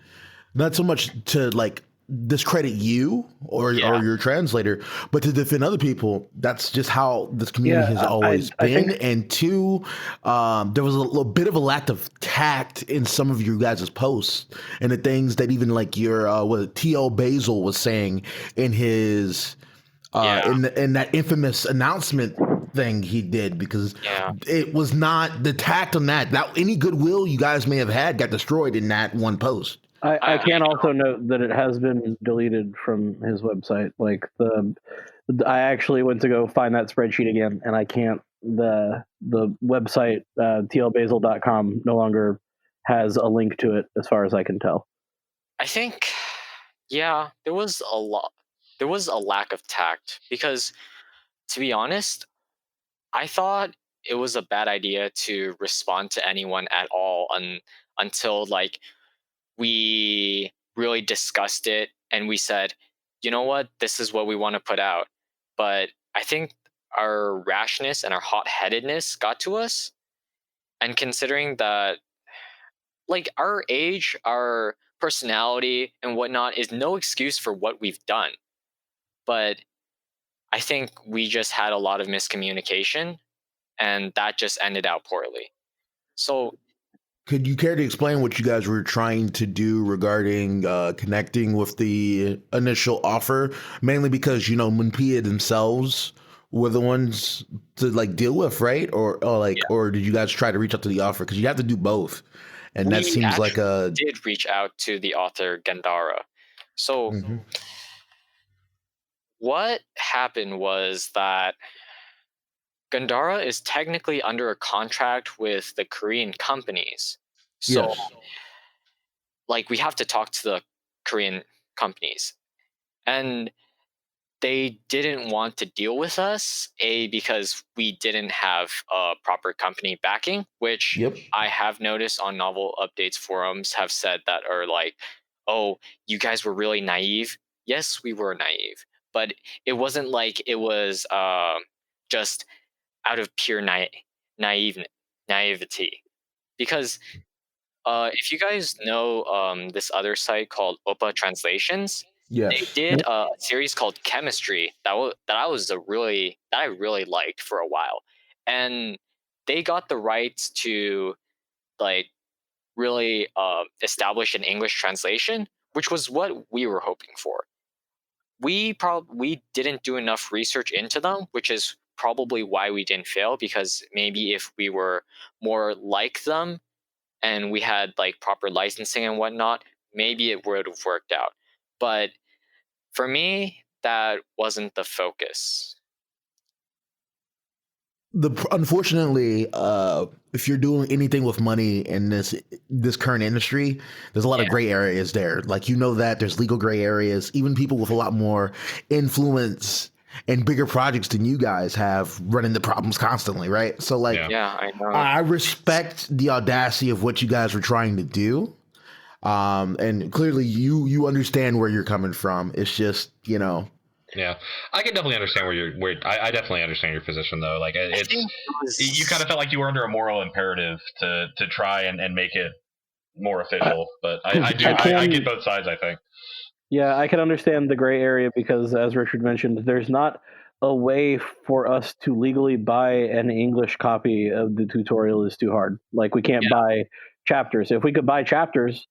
Speaker 2: not so much to like discredit you or
Speaker 5: yeah.
Speaker 2: your translator, but to defend other people. That's just how this community has always
Speaker 4: I
Speaker 2: been.
Speaker 4: think
Speaker 2: And two, there was a little bit of a lack of tact in some of you guys' posts and the things that even like your what T.L. Basil was saying in his
Speaker 5: Yeah.
Speaker 2: in that infamous announcement thing he did, because
Speaker 5: Yeah.
Speaker 2: it was not the tact on that any goodwill you guys may have had got destroyed in that one post.
Speaker 4: I can also note that it has been deleted from his website. Like I actually went to go find that spreadsheet again, and I can't. The website tlbasil.com no longer has a link to it, as far as I can tell.
Speaker 5: I think, yeah, there was a lack of tact, because to be honest, I thought it was a bad idea to respond to anyone at all until like we really discussed it and we said, you know what, this is what we want to put out. But I think our rashness and our hot-headedness got to us, and considering that like our age, our personality, and whatnot is no excuse for what we've done. But I think we just had a lot of miscommunication, and that just ended out poorly. So
Speaker 2: Could you care to explain what you guys were trying to do regarding connecting with the initial offer? Mainly because Munpia themselves were the ones to like deal with, right? Or did you guys try to reach out to the offer? Because you have to do both, and that
Speaker 5: we
Speaker 2: seems like
Speaker 5: actually
Speaker 2: a.
Speaker 5: did reach out to the author Gandhara. So
Speaker 2: Mhm.
Speaker 5: what happened was that Gandhara is technically under a contract with the Korean companies. So
Speaker 2: Yes.
Speaker 5: like we have to talk to the Korean companies. And they didn't want to deal with us, because we didn't have a proper company backing, which
Speaker 2: Yep.
Speaker 5: I have noticed on novel updates forums have said that are like, oh, you guys were really naive. Yes, we were naive, but it wasn't like it was just out of pure naive naivety. Because if you guys know this other site called Oppa Translations, they
Speaker 2: Yes.
Speaker 5: did a series called Chemistry that I really liked for a while, and they got the rights to like really establish an English translation, which was what we were hoping for. We didn't do enough research into them, which is probably why we didn't fail. Because maybe if we were more like them and we had like proper licensing and whatnot, maybe it would have worked out. But for me, that wasn't the focus.
Speaker 2: Unfortunately, if you're doing anything with money in this current industry, there's a lot of
Speaker 5: Yeah,
Speaker 2: gray areas there. Like that there's legal gray areas. Even people with a lot more influence and bigger projects than you guys have run into problems constantly, right? So
Speaker 3: Yeah.
Speaker 5: yeah, I know.
Speaker 2: I respect the audacity of what you guys were trying to do. And clearly you understand where you're coming from. It's just,
Speaker 3: Yeah, I can definitely understand I definitely understand your position though. Like
Speaker 5: I
Speaker 3: it's
Speaker 5: think it
Speaker 3: you kind
Speaker 5: was
Speaker 3: of felt like you were under a moral imperative to try and make it more
Speaker 4: I,
Speaker 3: official. But I do
Speaker 4: I
Speaker 3: I get
Speaker 4: can,
Speaker 3: both sides. I think.
Speaker 4: yeah, I can understand the gray area because, as Richard mentioned, there's not a way for us to legally buy an English copy of the tutorial is too hard. Like we can't
Speaker 5: Yeah,
Speaker 4: buy chapters. If we could buy chapters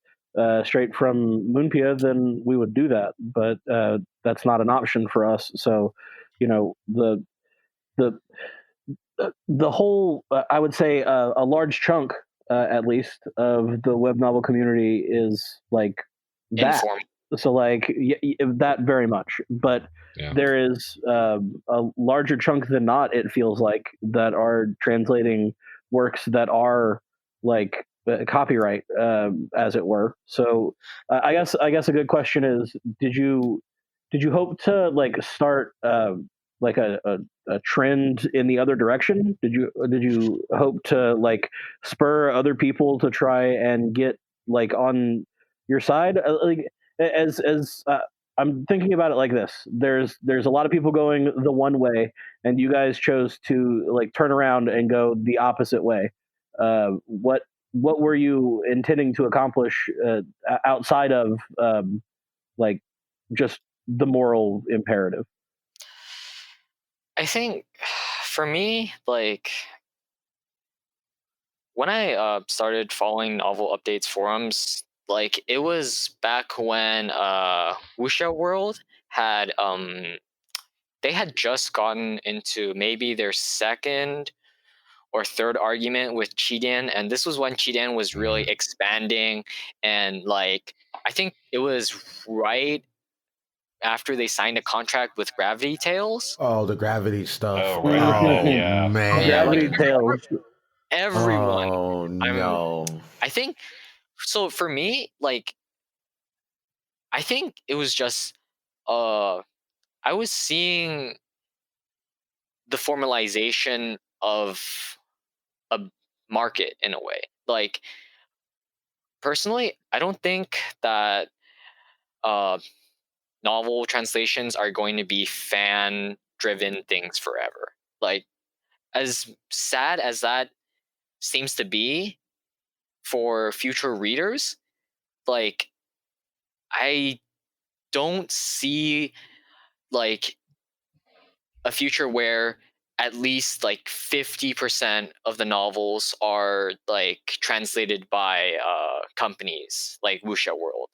Speaker 4: straight from Moonpia, then we would do that. But that's not an option for us. So, the the the whole, I would say, a large chunk, at least, of the web novel community is like that.
Speaker 5: informal.
Speaker 4: So, like that very much, but
Speaker 3: Yeah.
Speaker 4: there is a larger chunk than not. It feels like that are translating works that are like copyright, as it were. So, I guess a good question is: did you hope to like start like a trend in the other direction? Did you hope to like spur other people to try and get like on your side? Like as I'm thinking about it like this: there's a lot of people going the one way, and you guys chose to like turn around and go the opposite way. What were you intending to accomplish outside of like just the moral imperative?
Speaker 5: I think for me, like when I started following novel updates forums, like it was back when Wuxia World had they had just gotten into maybe their second or third argument with Chidian, and this was when Chidian was really expanding, and like I think it was right after they signed a contract with Gravity Tales.
Speaker 2: oh, the gravity stuff.
Speaker 3: Oh right.
Speaker 2: Oh
Speaker 3: Yeah.
Speaker 5: Oh yeah, like
Speaker 4: Gravity
Speaker 2: man.
Speaker 4: Tales.
Speaker 5: everyone.
Speaker 2: Oh
Speaker 5: I'm.
Speaker 2: no.
Speaker 5: I think so. For me, like I think it was just uh I was seeing the formalization of a market in a way. Like personally, I don't think that uh novel translations are going to be fan driven things forever. Like as sad as that seems to be, for future readers, like I don't see like a future where at least like 50% of the novels are like translated by companies like Wuxia World,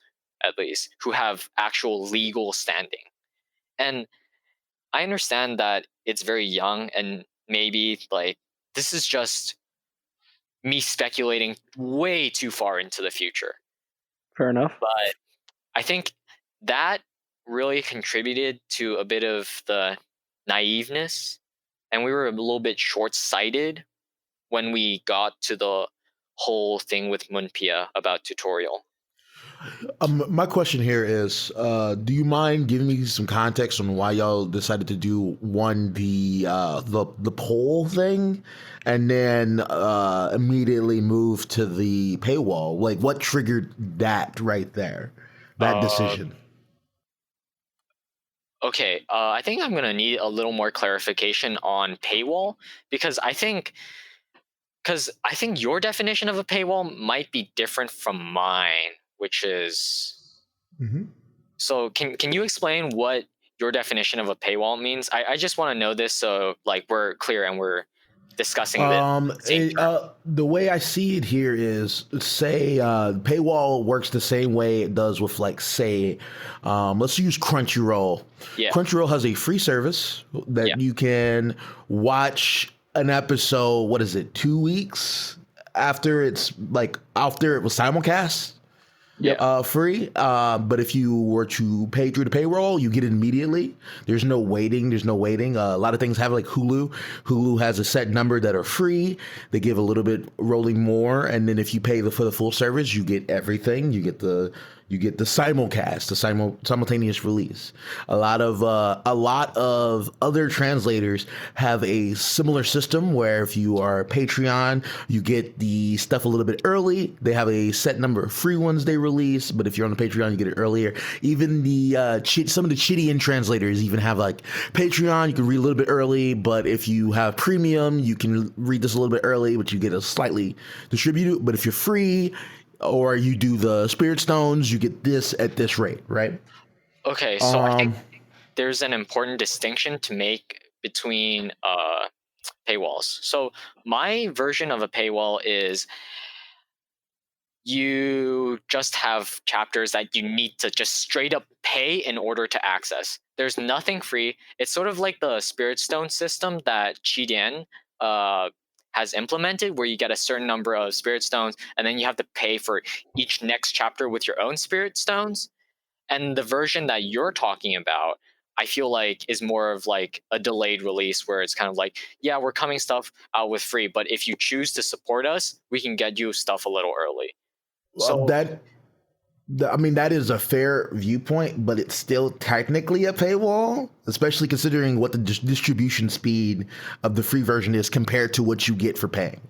Speaker 5: at least, who have actual legal standing. And I understand that it's very young, and maybe like this is just me speculating way too far into the future.
Speaker 4: Fair enough.
Speaker 5: But I think that really contributed to a bit of the naiveness, and we were a little bit short-sighted when we got to the whole thing with Munpia about tutorial.
Speaker 2: My question here is, do you mind giving me some context on why y'all decided to do the poll thing, and then immediately move to the paywall? Like, what triggered that right there, that decision?
Speaker 5: Okay, I think I'm gonna need a little more clarification on paywall, because I think your definition of a paywall might be different from mine, which is
Speaker 2: Mm-hmm.
Speaker 5: so. Can you explain what your definition of a paywall means? I just want to know this, so like we're clear and we're discussing the same term.
Speaker 2: The way I see it here is, say, paywall works the same way it does with, like, say, let's use Crunchyroll.
Speaker 5: Yeah.
Speaker 2: Crunchyroll has a free service that you can watch an episode. What is it? 2 weeks after it was simulcast. Free. But if you were to pay through the payroll, you get it immediately. There's no waiting. A lot of things have, like, Hulu. Hulu has a set number that are free. They give a little bit rolling more, and then if you pay for the full service, you get everything. You get the simulcast, the simultaneous release. A lot of other translators have a similar system where if you are Patreon, you get the stuff a little bit early. They have a set number of free ones they release, but if you're on the Patreon, you get it earlier. Even some of the Chidian translators even have, like, Patreon. You can read a little bit early, but if you have premium, you can read this a little bit early, but you get a slightly distributed. But if you're free, or you do the Spirit Stones, you get this at this rate, right?
Speaker 5: Okay, so I think there's an important distinction to make between paywalls. So my version of a paywall is you just have chapters that you need to just straight up pay in order to access. There's nothing free. It's sort of like the Spirit Stone system that Chidian has implemented, where you get a certain number of Spirit Stones, and then you have to pay for each next chapter with your own Spirit Stones. And the version that you're talking about, I feel like, is more of like a delayed release, where it's kind of like, yeah, we're coming stuff out with free, but if you choose to support us, we can get you stuff a little early. So
Speaker 2: that is a fair viewpoint, but it's still technically a paywall, especially considering what the distribution speed of the free version is compared to what you get for paying.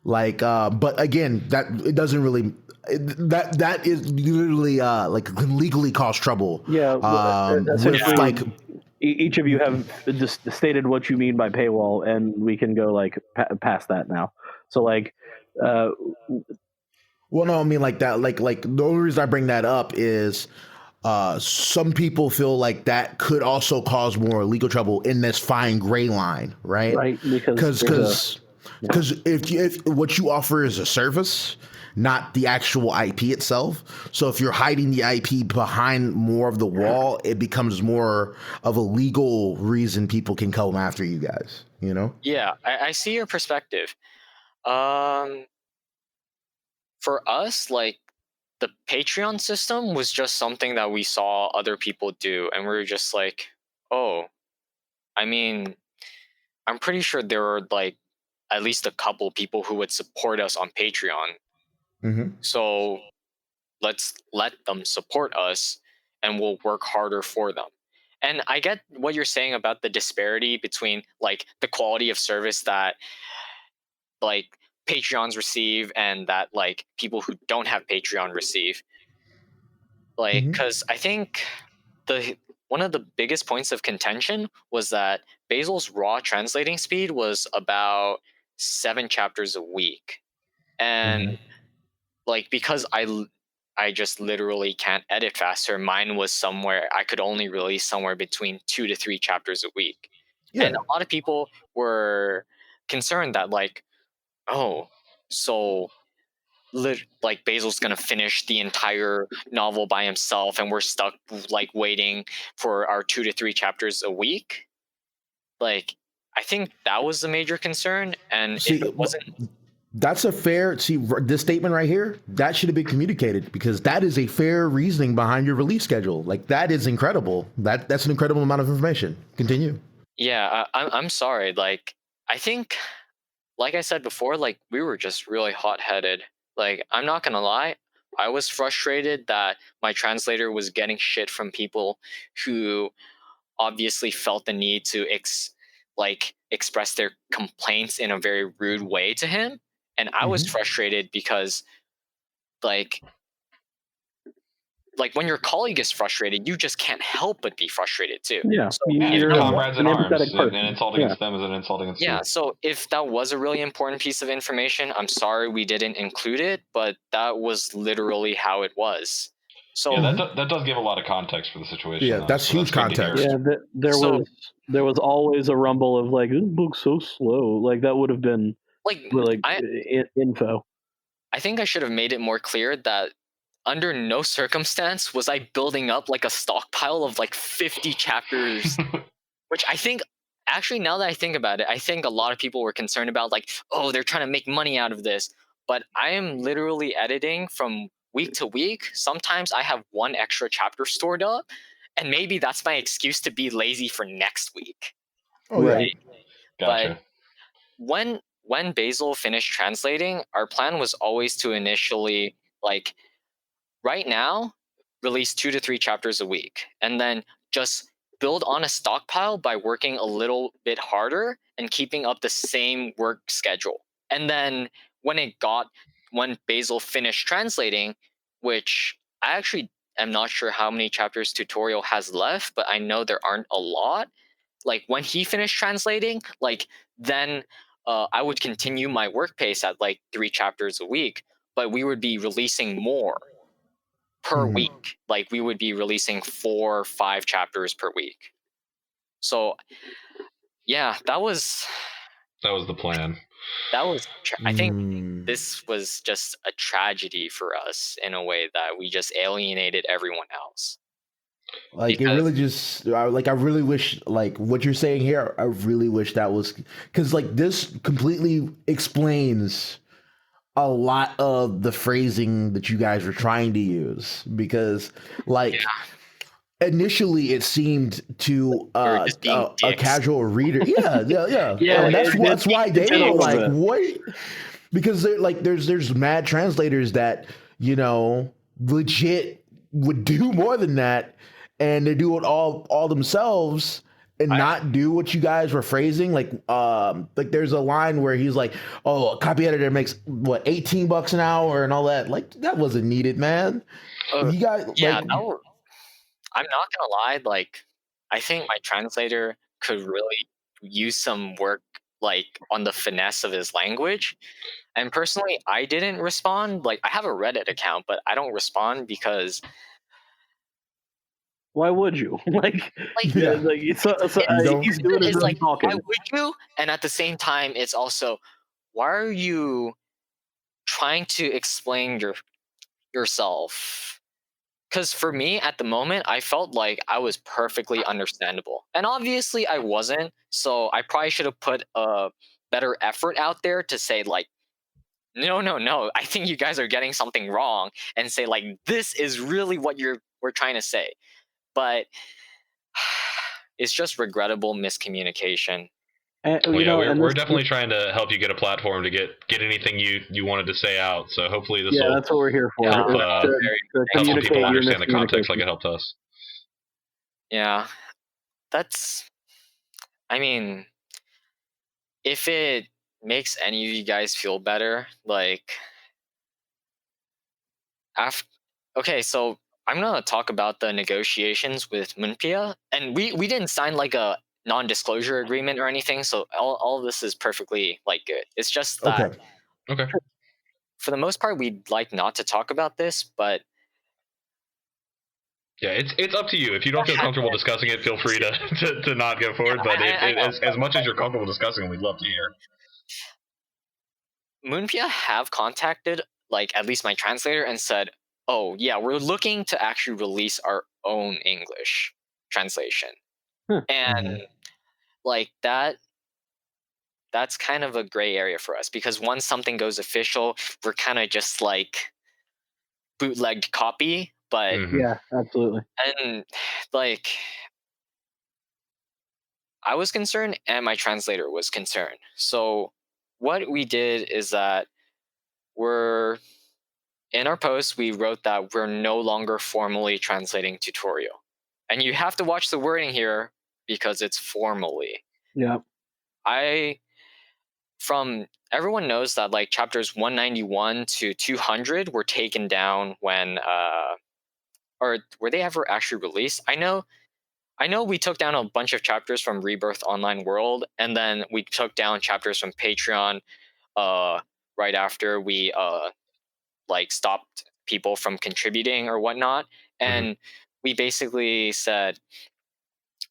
Speaker 2: Like, but again, that it doesn't really. That is literally like legally cause trouble.
Speaker 4: Yeah,
Speaker 2: with, like,
Speaker 4: each of you have just stated what you mean by paywall, and we can go like past that now. So like.
Speaker 2: Well, no, I mean, like that, like the only reason I bring that up is some people feel like that could also cause more legal trouble in this fine gray line, right?
Speaker 4: Right,
Speaker 2: because if what you offer is a service, not the actual IP itself. So if you're hiding the IP behind more of the wall, it becomes more of a legal reason people can come after you guys, you know?
Speaker 5: Yeah, I see your perspective. For us, like, the Patreon system was just something that we saw other people do, and we were just like, oh, I mean, I'm pretty sure there were like at least a couple people who would support us on Patreon.
Speaker 2: Mm-hmm.
Speaker 5: So let's let them support us, and we'll work harder for them. And I get what you're saying about the disparity between like the quality of service that like Patreons receive and that like people who don't have Patreon receive. Like, because I think one of the biggest points of contention was that Basil's raw translating speed was about 7 chapters a week, and like because I just literally can't edit faster, mine was somewhere I could only release somewhere between 2 to 3 chapters a week. And a lot of people were concerned that like, oh, so like Basil's gonna finish the entire novel by himself, and we're stuck like waiting for our 2 to 3 chapters a week. Like, I think that was the major concern, and if it wasn't,
Speaker 2: that's a fair. See, this statement right here, that should have been communicated, because that is a fair reasoning behind your release schedule. Like, that is incredible. That's an incredible amount of information. Continue.
Speaker 5: Yeah, I'm sorry. Like, I think, like I said before, like we were just really hot-headed. Like, I'm not gonna lie, I was frustrated that my translator was getting shit from people who obviously felt the need to express their complaints in a very rude way to him, and I was frustrated because like when your colleague is frustrated, you just can't help but be frustrated too.
Speaker 4: Yeah,
Speaker 5: So
Speaker 3: You're comrades in arms.
Speaker 4: empathetic person.
Speaker 3: An insult against them is an insult against you.
Speaker 5: yeah, so if that was a really important piece of information, I'm sorry we didn't include it, but that was literally how it was. So
Speaker 3: Yeah, that does give a lot of context for the situation.
Speaker 2: Yeah, that's
Speaker 3: so
Speaker 2: huge
Speaker 3: good to hear.
Speaker 2: context.
Speaker 4: Yeah, there was always a rumble of like, this book's so slow. Like that would have been info.
Speaker 5: I think I should have made it more clear that under no circumstance was I building up like a stockpile of like 50 chapters, which I think, actually, now that I think about it, I think a lot of people were concerned about like, oh, they're trying to make money out of this. But I am literally editing from week to week. Sometimes I have one extra chapter stored up, and maybe that's my excuse to be lazy for next week.
Speaker 2: Oh,
Speaker 4: Right.
Speaker 3: Gotcha.
Speaker 5: But when Basil finished translating, our plan was always to initially, like, right now, release 2 to 3 chapters a week, and then just build on a stockpile by working a little bit harder and keeping up the same work schedule. And then when Basil finished translating, which I actually am not sure how many chapters tutorial has left, but I know there aren't a lot. Like when he finished translating, like then I would continue my work pace at like 3 chapters a week, but we would be releasing more per week. Like we would be releasing 4 or 5 chapters per week. So yeah, that was
Speaker 3: the plan.
Speaker 5: I think this was just a tragedy for us in a way that we just alienated everyone else.
Speaker 2: Like, it really just, like, I really wish, like, what you're saying here, I really wish that was, because, like, this completely explains a lot of the phrasing that you guys were trying to use, because, like, initially it seemed to a casual reader. Yeah. And that's why they were like, what? Because there's mad translators that, you know, legit would do more than that, and they do it all themselves and not do what you guys were phrasing. Like there's a line where he's like, oh, a copy editor makes what, $18 an hour and all that. Like, that wasn't needed, man. You guys,
Speaker 5: I'm not gonna lie, like I think my translator could really use some work like on the finesse of his language. And personally, I didn't respond. Like, I have a Reddit account, but I don't respond because
Speaker 4: why would you? He's doing
Speaker 5: it's
Speaker 4: his
Speaker 5: like,
Speaker 4: talking.
Speaker 5: why would you? And at the same time, it's also, why are you trying to explain yourself? Because for me, at the moment, I felt like I was perfectly understandable. And obviously I wasn't, so I probably should have put a better effort out there to say, like, no, I think you guys are getting something wrong, and say, like, this is really what we're trying to say. But it's just regrettable miscommunication.
Speaker 3: We're definitely trying to help you get a platform to get anything you wanted to say out. So hopefully this will
Speaker 4: that's what we're here for.
Speaker 3: help some people understand the context like it helped us.
Speaker 5: Yeah, I mean, if it makes any of you guys feel better, like, okay, so I'm gonna talk about the negotiations with Munpia, and we didn't sign like a non-disclosure agreement or anything, so all of this is perfectly like good. It's just that
Speaker 3: okay.
Speaker 5: for the most part, we'd like not to talk about this, but
Speaker 3: Yeah, it's up to you. If you don't feel comfortable discussing it, feel free to not go forward. But as much as you're comfortable discussing it, we'd love to hear.
Speaker 5: Moonpia have contacted, like, at least my translator and said, oh, yeah, we're looking to actually release our own English translation. And, like, that's kind of a gray area for us, because once something goes official, we're kind of just, like, bootlegged copy, but...
Speaker 4: Yeah, absolutely.
Speaker 5: And, like... I was concerned, and my translator was concerned. So what we did is that in our post, we wrote that we're no longer formally translating tutorial. And you have to watch the wording here because it's formally.
Speaker 4: Yeah.
Speaker 5: Everyone knows that, like, chapters 191 to 200 were taken down when, or were they ever actually released? I know we took down a bunch of chapters from Rebirth Online World, and then we took down chapters from Patreon right after we like stopped people from contributing or whatnot. And we basically said,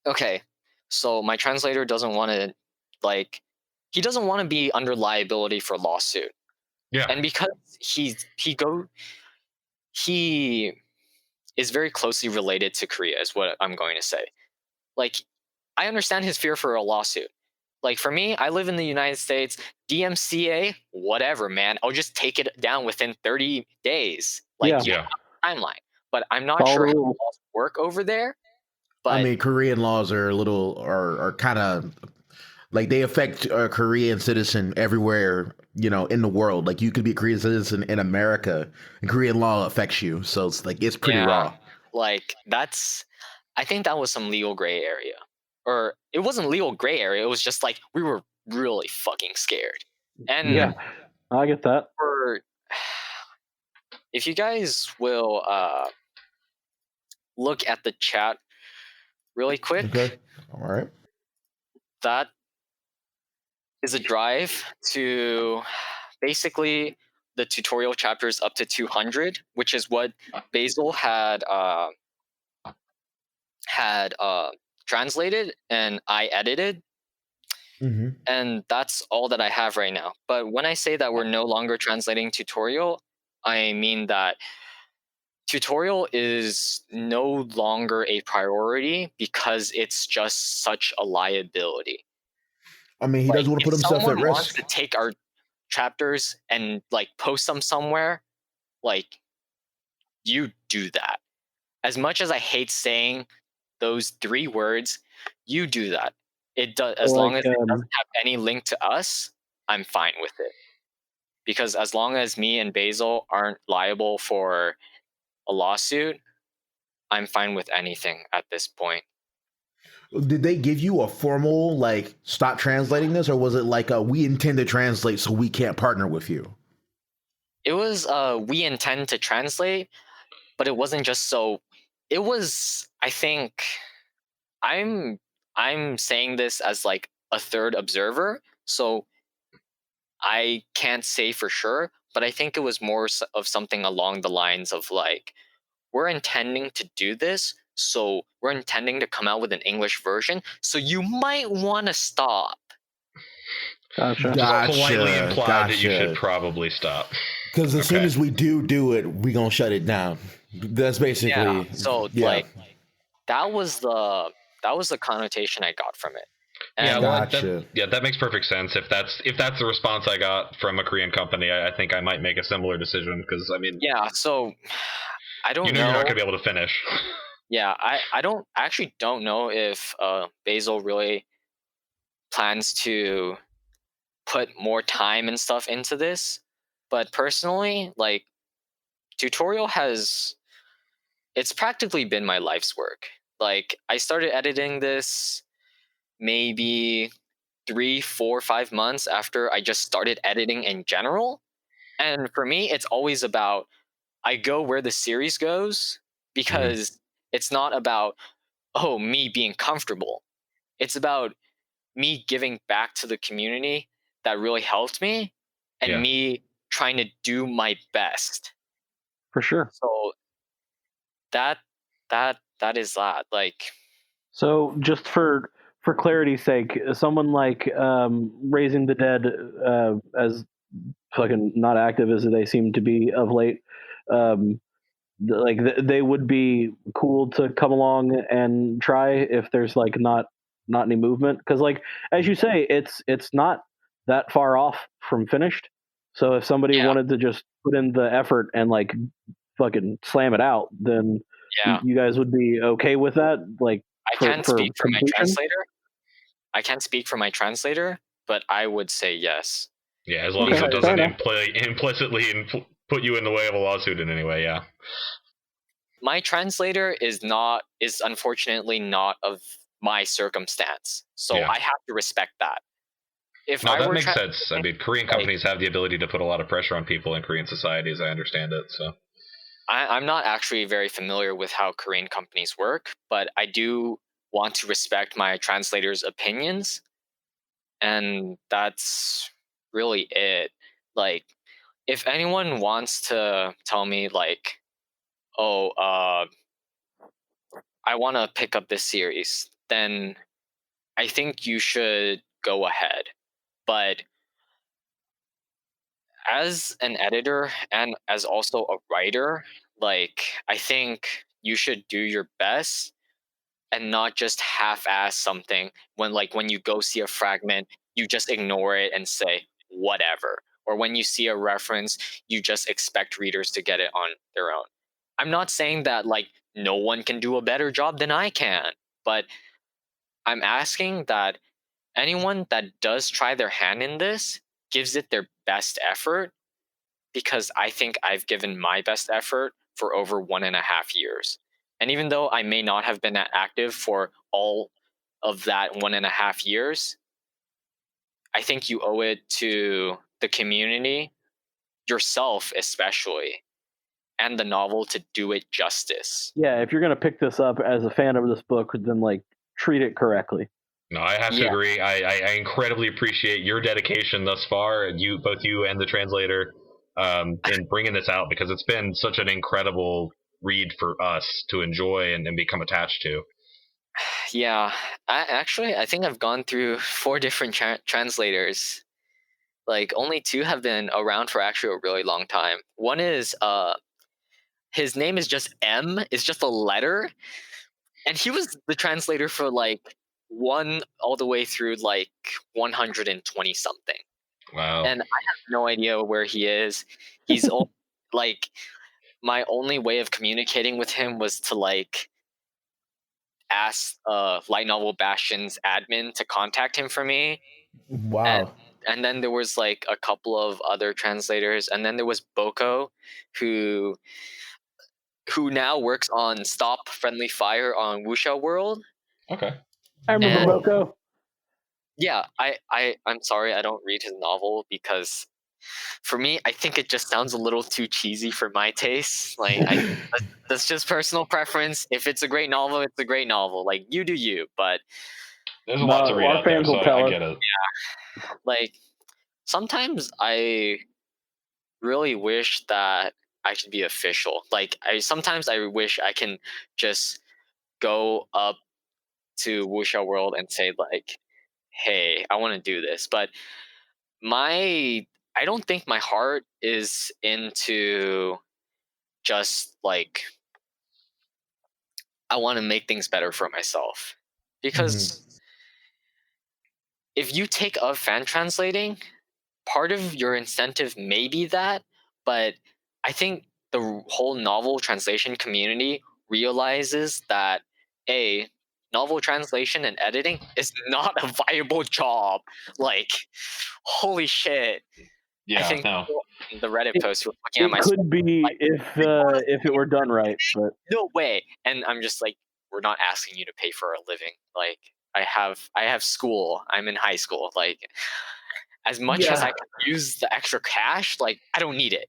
Speaker 5: okay, so my translator doesn't want to, like, he doesn't want to be under liability for lawsuit.
Speaker 3: Yeah.
Speaker 5: And because he is very closely related to Korea, is what I'm going to say. Like, I understand his fear for a lawsuit. Like, for me, I live in the United States. DMCA, whatever, man. I'll just take it down within 30 days. Like,
Speaker 3: Yeah.
Speaker 5: Timeline. But I'm not sure how laws work over there. But
Speaker 2: I mean, Korean laws are kind of like they affect a Korean citizen everywhere, in the world. Like, you could be a Korean citizen in America, and Korean law affects you. So it's like, it's pretty raw.
Speaker 5: Like, I think that was some legal gray area. Or it wasn't legal gray area. It was just like, we were really fucking scared. And
Speaker 4: yeah, I get that.
Speaker 5: If you guys will look at the chat really quick.
Speaker 2: Okay. All right.
Speaker 5: That is a drive to basically the tutorial chapters up to 200, which is what Basil had translated and I edited. And that's all that I have right now. But when I say that we're no longer translating tutorial, I mean that tutorial is no longer a priority because it's just such a liability.
Speaker 2: I mean, he doesn't want to put himself at risk.
Speaker 5: If someone wants to take our chapters and, like, post them somewhere, like, you do that. As much as I hate saying those 3 words, you do that. It does, as long as it doesn't have any link to us, I'm fine with it. Because as long as me and Basil aren't liable for a lawsuit, I'm fine with anything at this point.
Speaker 2: Did they give you a formal, like, stop translating this, or was it like we intend to translate, so we can't partner with you?
Speaker 5: It was we intend to translate, but it wasn't just so. It was, I think, I'm saying this as, like, a third observer, so I can't say for sure, but I think it was more of something along the lines of, like, we're intending to do this, so we're intending to come out with an English version, so you might want to stop.
Speaker 4: Gotcha.
Speaker 3: Politely imply that you should probably stop.
Speaker 2: Because as soon as we do it, we're going to shut it down. That's basically...
Speaker 5: like, that was the connotation I got from it.
Speaker 3: And that makes perfect sense. If that's the response I got from a Korean company, I think I might make a similar decision, because, I mean...
Speaker 5: Yeah, so... I don't know.
Speaker 3: You're not going to be able to finish.
Speaker 5: Yeah, I actually don't know if Basil really plans to put more time and stuff into this. But personally, like, tutorial it's practically been my life's work. Like, I started editing this maybe 3, 4, 5 months after I just started editing in general. And for me, it's always about, I go where the series goes, because it's not about, me being comfortable. It's about me giving back to the community that really helped me, and me trying to do my best.
Speaker 4: For sure.
Speaker 5: So that is that. Like,
Speaker 4: So just for clarity's sake, someone like Raising the Dead, as fucking not active as they seem to be of late, um, they would be cool to come along and try if there's like not any movement, because like as you say, it's not that far off from finished. So if somebody
Speaker 5: yeah,
Speaker 4: wanted to just put in the effort and like fucking slam it out, then
Speaker 5: yeah.
Speaker 4: you guys would be okay with that, like
Speaker 5: I
Speaker 4: for
Speaker 5: can't speak for my
Speaker 4: completion.
Speaker 5: translator. I can't speak for my translator, but I would say yes.
Speaker 3: Yeah, as long
Speaker 4: Okay,
Speaker 3: as it
Speaker 4: fair
Speaker 3: doesn't
Speaker 4: enough.
Speaker 3: implicitly put you in the way of a lawsuit in any way. Yeah.
Speaker 5: My translator is unfortunately not of my circumstance, so
Speaker 3: Yeah.
Speaker 5: I have to respect that. If
Speaker 3: No,
Speaker 5: I
Speaker 3: that
Speaker 5: were
Speaker 3: makes sense. I mean, Korean
Speaker 5: like,
Speaker 3: companies have the ability to put a lot of pressure on people in Korean society, as I understand it. So
Speaker 5: I'm not actually very familiar with how Korean companies work, but I do want to respect my translator's opinions, and that's really it. Like, if anyone wants to tell me like, oh, I want to pick up this series, then I think you should go ahead. But as an editor and as also a writer, like, I think you should do your best and not just half-ass something when you go see a fragment, you just ignore it and say whatever. Or when you see a reference, you just expect readers to get it on their own. I'm not saying that like no one can do a better job than I can, but I'm asking that anyone that does try their hand in this gives it their best effort, because I think I've given my best effort for over 1.5 years. And even though I may not have been active for all of that 1.5 years, I think you owe it to the community, yourself especially, and the novel to do it justice.
Speaker 4: Yeah, if you're gonna pick this up as a fan of this book, then like treat it correctly.
Speaker 3: no, I have to
Speaker 5: Yeah.
Speaker 3: agree. I incredibly appreciate your dedication thus far, and both you and the translator, in bringing this out, because it's been such an incredible read for us to enjoy and become attached to.
Speaker 5: Yeah, I think I've gone through 4 different translators. Like, only 2 have been around for actually a really long time. One is his name is just M. It's just a letter, and he was the translator for like 1 all the way through like 120 something.
Speaker 3: Wow.
Speaker 5: And I have no idea where he is. He's like, my only way of communicating with him was to like ask Light Novel Bastion's admin to contact him for me.
Speaker 2: Wow.
Speaker 5: And then there was like a couple of other translators, and then there was Boko, who now works on Stop Friendly Fire on Wuxia World.
Speaker 3: Okay.
Speaker 4: I remember
Speaker 5: And-
Speaker 4: Boko.
Speaker 5: Yeah, I'm sorry I don't read his novel, because for me, I think it just sounds a little too cheesy for my taste. Like, that's just personal preference. If it's a great novel, it's a great novel. Like, you do you. But
Speaker 3: There's a lot to read
Speaker 4: our
Speaker 3: out there,
Speaker 4: fans
Speaker 3: so
Speaker 4: will tell
Speaker 3: I
Speaker 4: us.
Speaker 3: get it.
Speaker 5: like, sometimes I really wish that I could be official. Like, sometimes I wish I can just go up to Wuxia World and say like, "Hey, I want to do this," but I don't think my heart is into just like, I want to make things better for myself. Because if you take up fan translating, part of your incentive may be that, but I think the whole novel translation community realizes that novel translation and editing is not a viable job. Like, holy shit.
Speaker 3: Yeah,
Speaker 5: I think
Speaker 3: no.
Speaker 5: the Reddit post was looking at
Speaker 4: It
Speaker 5: my
Speaker 4: could be
Speaker 5: like,
Speaker 4: if it were done right, but
Speaker 5: no way. And I'm just like, we're not asking you to pay for a living. Like, I have school. I'm in high school. Like, as much as I can use the extra cash, like, I don't need it.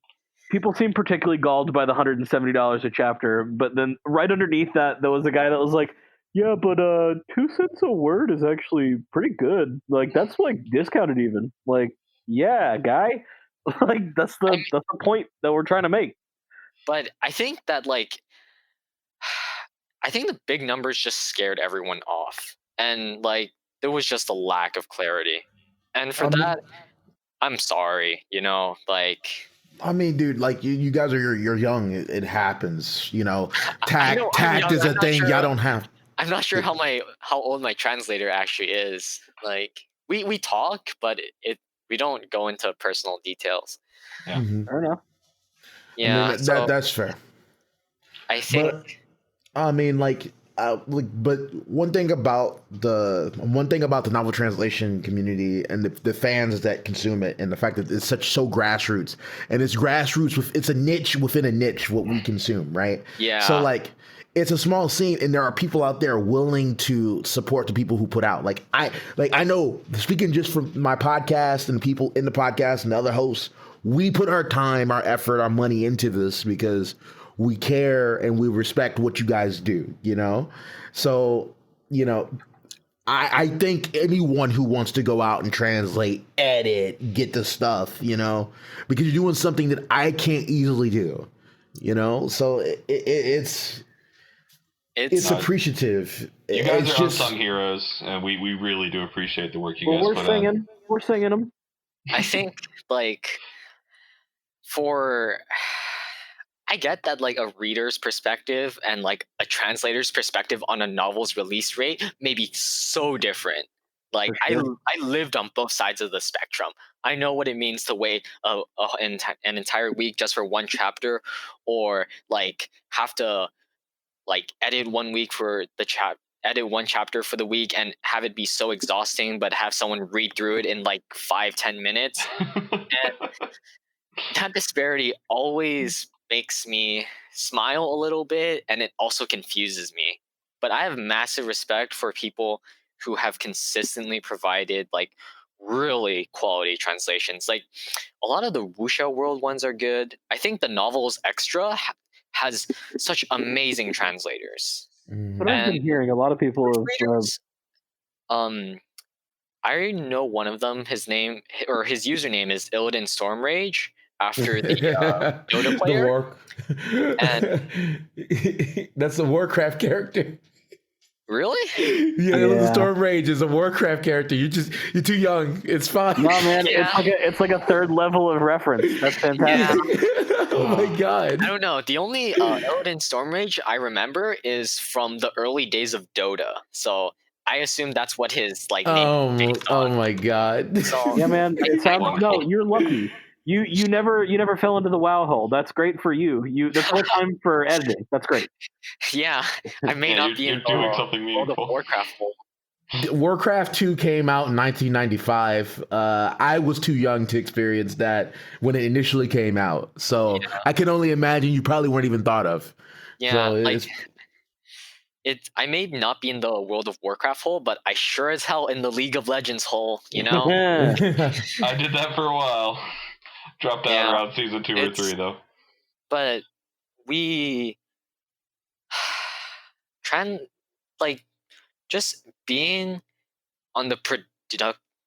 Speaker 4: people seem particularly galled by the $170 a chapter. But then right underneath that, there was a guy that was like, "Yeah, but 2 cents a word is actually pretty good. Like, that's like discounted even. Like, yeah, guy, Like that's the point that we're trying to make.
Speaker 5: But I think that I think the big numbers just scared everyone off, and there was just a lack of clarity, and for
Speaker 2: I mean,
Speaker 5: that, I'm sorry.
Speaker 2: I mean, dude, like you guys are you're young. It happens, you know.
Speaker 5: I know I'm
Speaker 2: Tact
Speaker 5: young.
Speaker 2: is a thing y'all don't have.
Speaker 5: I'm not sure how old my translator actually is. We talk, but we don't go into personal details.
Speaker 3: Yeah.
Speaker 4: Fair enough.
Speaker 5: Yeah,
Speaker 2: I mean, that's fair.
Speaker 5: I think.
Speaker 2: But I mean, but one thing about the novel translation community and the fans that consume it, and the fact that it's so grassroots, and it's grassroots it's a niche within a niche what we consume, right?
Speaker 5: Yeah.
Speaker 2: So it's a small scene, and there are people out there willing to support the people who put out. I know, speaking just from my podcast and people in the podcast and the other hosts, we put our time, our effort, our money into this because we care and we respect what you guys do, you know? So, you know, I think anyone who wants to go out and translate, edit, get the stuff, you know, because you're doing something that I can't easily do, you know? So it's appreciative.
Speaker 3: You guys
Speaker 2: it's
Speaker 3: are unsung heroes, and we really do appreciate the work you guys
Speaker 4: We're
Speaker 3: put
Speaker 4: singing.
Speaker 3: on.
Speaker 4: We're singing them.
Speaker 5: I think I get that a reader's perspective and a translator's perspective on a novel's release rate may be so different. I lived on both sides of the spectrum. I know what it means to wait an entire week just for one chapter, or have to edit 1 week for the edit one chapter for the week and have it be so exhausting, but have someone read through it in 5-10 minutes. And that disparity always makes me smile a little bit, and it also confuses me. But I have massive respect for people who have consistently provided really quality translations. A lot of the Wuxia World ones are good. I think the Novels Extra has such amazing translators.
Speaker 4: But I've been hearing a lot of people
Speaker 5: I know one of them. His username is Illidan Stormrage, after the Dota player.
Speaker 2: That's a Warcraft character.
Speaker 5: Really?
Speaker 2: Yeah, Illidan Stormrage is a Warcraft character. You're too young. It's fine.
Speaker 4: No, man, it's like a third level of reference. That's fantastic.
Speaker 2: Oh my god.
Speaker 5: I don't know. The only Illidan Stormrage I remember is from the early days of Dota. So I assume that's what his name is based on.
Speaker 2: Oh my god.
Speaker 5: So,
Speaker 4: yeah, man. No, you're lucky. You never fell into the WoW hole. That's great for you. That's more time for editing. That's great.
Speaker 5: Yeah, I may not be in
Speaker 3: doing something meaningful.
Speaker 5: The Warcraft hole.
Speaker 2: Warcraft 2 came out in 1995. I was too young to experience that when it initially came out. So I can only imagine you probably weren't even thought of.
Speaker 5: Yeah, so I may not be in the World of Warcraft hole, but I sure as hell in the League of Legends hole, you know?
Speaker 3: I did that for a while. Dropped out around season 2 or 3, though.
Speaker 5: But we just being on the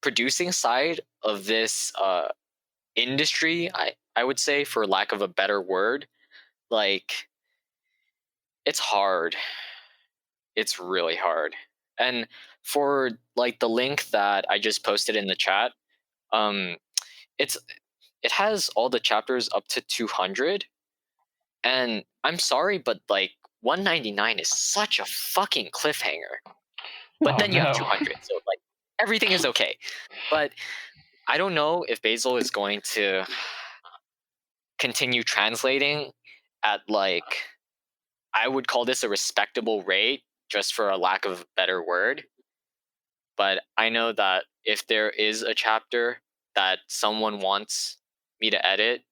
Speaker 5: producing side of this industry, I would say, for lack of a better word, it's hard. It's really hard. And for the link that I just posted in the chat, it has all the chapters up to 200, and I'm sorry, but 199 is such a fucking cliffhanger. But then you have 200, so everything is okay. But I don't know if Basil is going to continue translating at I would call this a respectable rate, just for a lack of a better word. But I know that if there is a chapter that someone wants me to edit,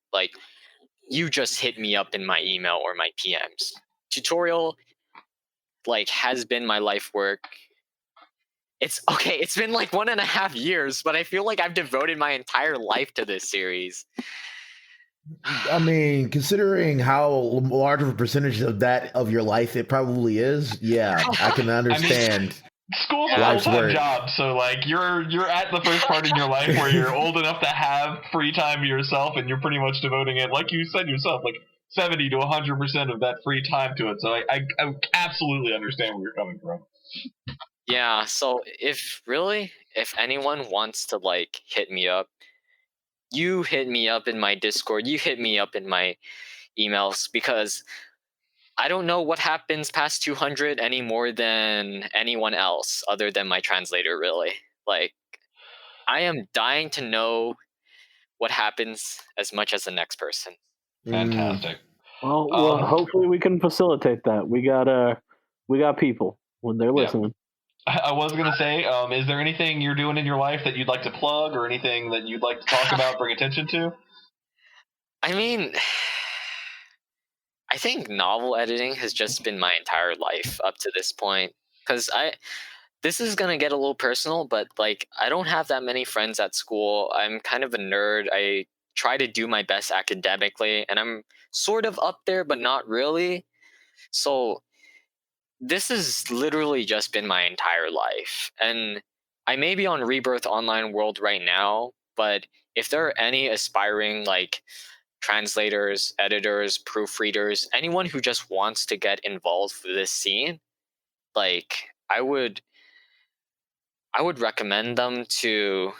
Speaker 5: you just hit me up in my email or my PMs. Tutorial has been my life work. It's okay, it's been 1.5 years, but I feel like I've devoted my entire life to this series.
Speaker 2: I mean, considering how large of a percentage of your life it probably is, yeah, I can understand.
Speaker 3: School's a
Speaker 2: Life's
Speaker 3: full-time
Speaker 2: work.
Speaker 3: job, so like you're at the first part in your life where you're old enough to have free time to yourself, and you're pretty much devoting it, like you said yourself, like 70 to 100% of that free time to it. So I absolutely understand where you're coming from.
Speaker 5: Yeah, so if anyone wants to like hit me up, you hit me up in my Discord, you hit me up in my emails, because I don't know what happens past 200 any more than anyone else other than my translator, really. Like, I am dying to know what happens as much as the next person.
Speaker 3: Fantastic.
Speaker 4: Well, hopefully we can facilitate that. We got people when they're listening.
Speaker 3: I was going to say, is there anything you're doing in your life that you'd like to plug, or anything that you'd like to talk about, bring attention to?
Speaker 5: I mean, I think novel editing has just been my entire life up to this point. Because this is going to get a little personal, but like, I don't have that many friends at school. I'm kind of a nerd. I try to do my best academically, and I'm sort of up there, but not really. So this has literally just been my entire life. And I may be on Rebirth Online World right now, but if there are any aspiring like translators, editors, proofreaders, anyone who just wants to get involved with this scene, like I would recommend them to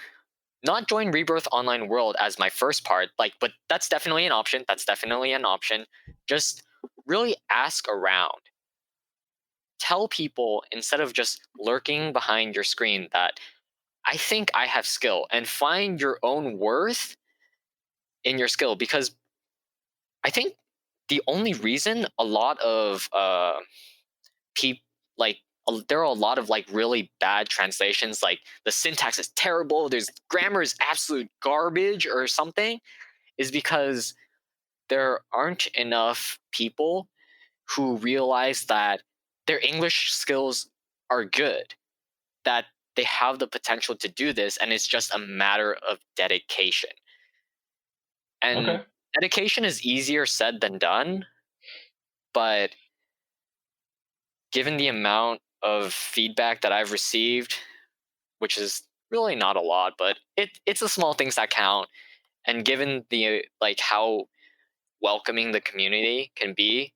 Speaker 5: not join Rebirth Online World as my first part, like, but that's definitely an option. Just really ask around. Tell people, instead of just lurking behind your screen, that I think I have skill, and find your own worth in your skill. Because I think the only reason a lot of people, like, there are a lot of like really bad translations, like the syntax is terrible, there's grammar is absolute garbage or something, is because there aren't enough people who realize that their English skills are good, that they have the potential to do this, and it's just a matter of dedication. And dedication is easier said than done, but given the amount of feedback that I've received, which is really not a lot, but it's the small things that count, and given the like how welcoming the community can be,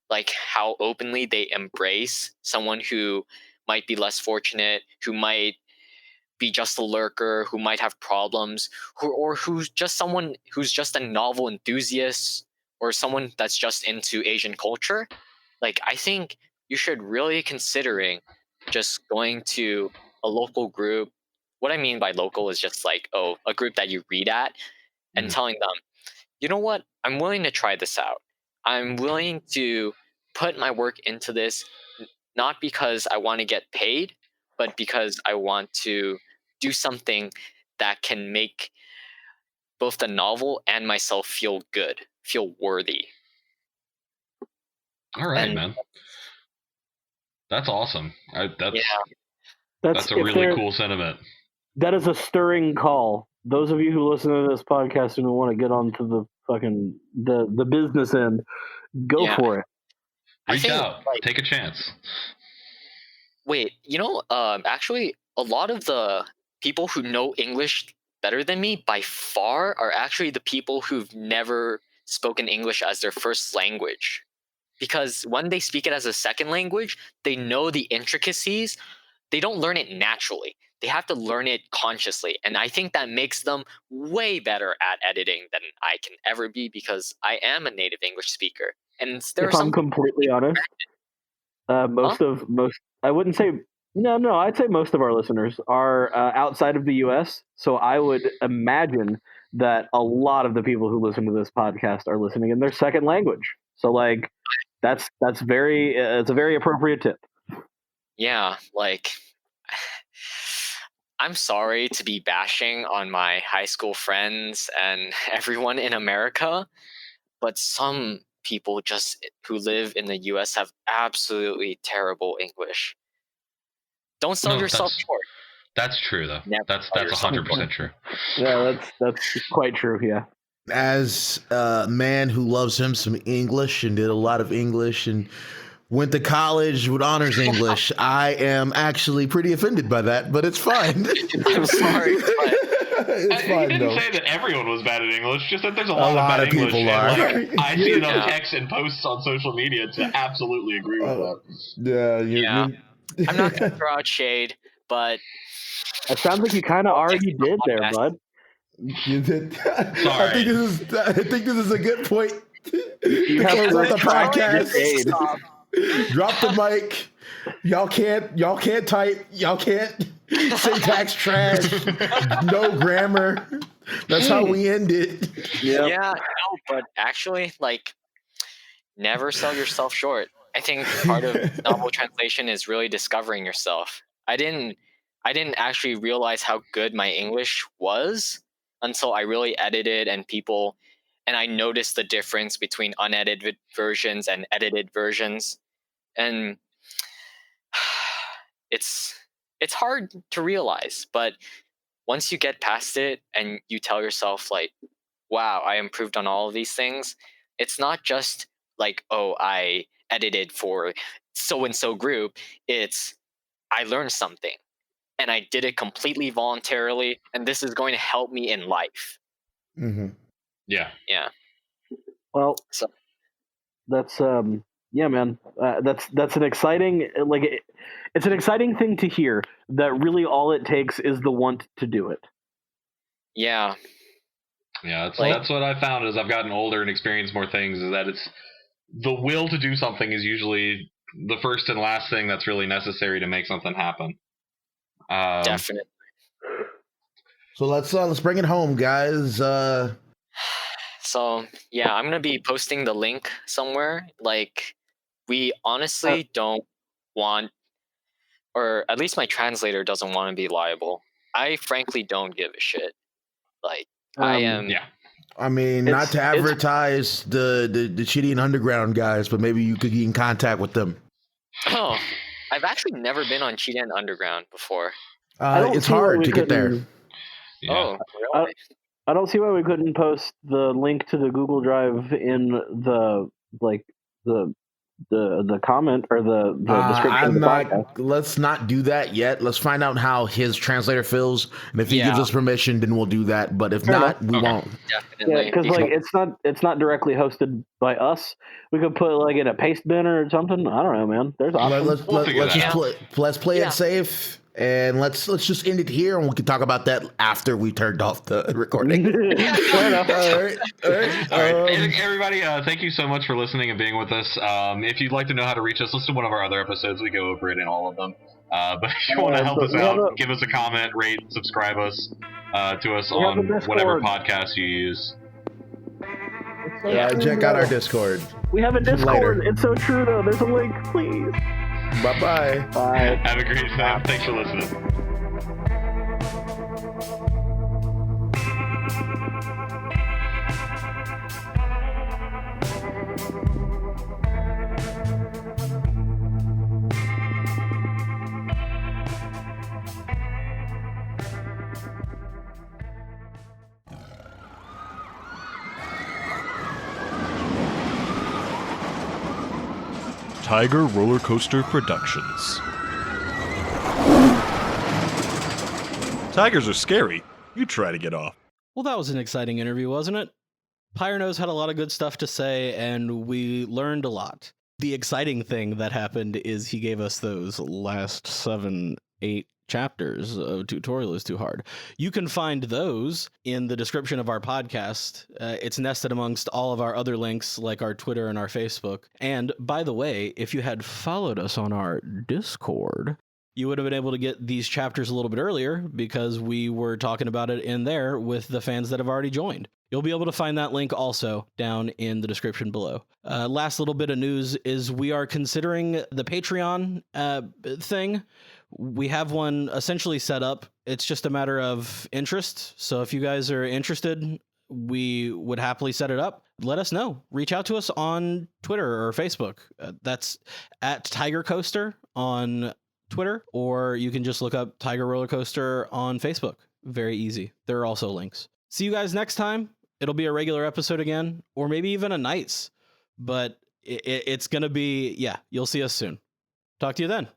Speaker 5: like how openly they embrace someone who might be less fortunate, who might be just a lurker, who might have problems, or who's just someone who's just a novel enthusiast, or someone that's just into Asian culture. Like, I think you should really considering just going to a local group. What I mean by local is just like, a group that you read at, and telling them, you know what, I'm willing to try this out. I'm willing to put my work into this, not because I want to get paid, but because I want to do something that can make both the novel and myself feel good, feel worthy.
Speaker 3: All right, man. That's awesome. That's a
Speaker 4: if
Speaker 3: really cool sentiment.
Speaker 4: That is a stirring call. Those of you who listen to this podcast and who want to get onto the fucking the business end, go for it.
Speaker 3: Reach out. Take a chance.
Speaker 5: Wait, actually, a lot of the people who know English better than me by far are actually the people who've never spoken English as their first language. Because when they speak it as a second language, they know the intricacies. They don't learn it naturally. They have to learn it consciously. And I think that makes them way better at editing than I can ever be, because I am a native English speaker. And there
Speaker 4: if I'm completely honest, most I wouldn't say no, I'd say most of our listeners are outside of the US. So I would imagine that a lot of the people who listen to this podcast are listening in their second language. So like that's very it's a very appropriate tip.
Speaker 5: Yeah, like I'm sorry to be bashing on my high school friends and everyone in America, but some people just who live in the US have absolutely terrible English. Don't sell yourself short.
Speaker 3: That's true, though. That's 100% true.
Speaker 4: Yeah, that's quite true. Yeah.
Speaker 2: As a man who loves him some English and did a lot of English and went to college with honors English. I am actually pretty offended by that, but it's fine.
Speaker 5: I'm sorry, but
Speaker 2: It's
Speaker 3: He
Speaker 2: fine
Speaker 3: didn't
Speaker 2: though.
Speaker 3: say that everyone was bad at English, just that there's a
Speaker 2: lot
Speaker 3: lot
Speaker 2: of
Speaker 3: of bad English.
Speaker 2: people are.
Speaker 3: And, like, I see enough
Speaker 5: Yeah.
Speaker 3: texts and posts on social media to absolutely agree with that.
Speaker 2: Yeah,
Speaker 5: I'm not gonna throw out shade, but
Speaker 4: It sounds like you kind of already did there, bud.
Speaker 2: You did.
Speaker 3: Sorry.
Speaker 2: I think this is a good point
Speaker 4: You
Speaker 2: to
Speaker 4: have
Speaker 2: close out the
Speaker 4: to
Speaker 2: podcast.
Speaker 5: Stop.
Speaker 2: Drop the mic. Y'all can't type. Y'all can't syntax trash. No grammar. That's how we end it.
Speaker 4: Yep.
Speaker 5: Yeah, no, but actually, like, never sell yourself short. I think part of novel translation is really discovering yourself. I didn't actually realize how good my English was until I really edited and I noticed the difference between unedited versions and edited versions. And it's hard to realize, but once you get past it and you tell yourself, like, wow, I improved on all of these things, it's not just like, oh, I edited for so and so group. It's, I learned something and I did it completely voluntarily, and this is going to help me in life.
Speaker 2: Mm-hmm.
Speaker 3: Yeah.
Speaker 4: Well,
Speaker 5: So
Speaker 4: that's yeah, man. That's an exciting, like, it's an exciting thing to hear that really all it takes is the want to do it.
Speaker 5: yeah,
Speaker 3: That's what I found as I've gotten older and experienced more things, is that it's the will to do something is usually the first and last thing that's really necessary to make something happen.
Speaker 5: definitely.
Speaker 2: So let's bring it home, guys.
Speaker 5: So yeah, I'm gonna be posting the link somewhere. Like, we honestly don't want, or at least my translator doesn't want to be liable. I frankly don't give a shit. Like, I am.
Speaker 3: Yeah.
Speaker 2: I mean, not to advertise the Chidian Underground guys, but maybe you could get in contact with them.
Speaker 5: Oh, I've actually never been on Cheetah Underground before.
Speaker 2: It's hard to get there.
Speaker 3: Yeah.
Speaker 5: Oh, really?
Speaker 4: I don't see why we couldn't post the link to the Google Drive in the comment or the description of the podcast.
Speaker 2: Let's not do that yet. Let's find out how his translator feels, and if he gives us permission, then we'll do that. But if not, we won't.
Speaker 5: Definitely.
Speaker 4: Yeah, because like it's not directly hosted by us. We could put like in a paste bin or something. I don't know, man. There's options.
Speaker 2: Let's play it safe, and let's just end it here, and we can talk about that after we turned off the recording.
Speaker 4: Fair enough.
Speaker 3: All right. Everybody, thank you so much for listening and being with us. If you'd like to know how to reach us, listen to one of our other episodes. We go over it in all of them. But if you want to help us out, give us a comment, rate, subscribe us to us on whatever podcast you use.
Speaker 2: Yeah, check out our Discord.
Speaker 4: We have a Discord.
Speaker 2: Later.
Speaker 4: It's so true, though. There's a link, please.
Speaker 2: Bye-bye.
Speaker 4: Bye.
Speaker 3: Have a great time. Thanks for listening.
Speaker 6: Tiger Roller Coaster Productions. Tigers are scary. You try to get off.
Speaker 1: Well, that was an exciting interview, wasn't it? Pyrenose had a lot of good stuff to say, and we learned a lot. The exciting thing that happened is he gave us those last 7, 8 chapters of Tutorial is Too Hard. You can find those in the description of our podcast. It's nested amongst all of our other links, like our Twitter and our Facebook. And by the way, if you had followed us on our Discord, you would have been able to get these chapters a little bit earlier because we were talking about it in there with the fans that have already joined. You'll be able to find that link also down in the description below. Last little bit of news is we are considering the Patreon thing. We have one essentially set up. It's just a matter of interest. So if you guys are interested, we would happily set it up. Let us know. Reach out to us on Twitter or Facebook. That's at Tiger Coaster on Twitter, or you can just look up Tiger Roller Coaster on Facebook. Very easy. There are also links. See you guys next time. It'll be a regular episode again, or maybe even a Nights. But it's going to be, yeah, you'll see us soon. Talk to you then.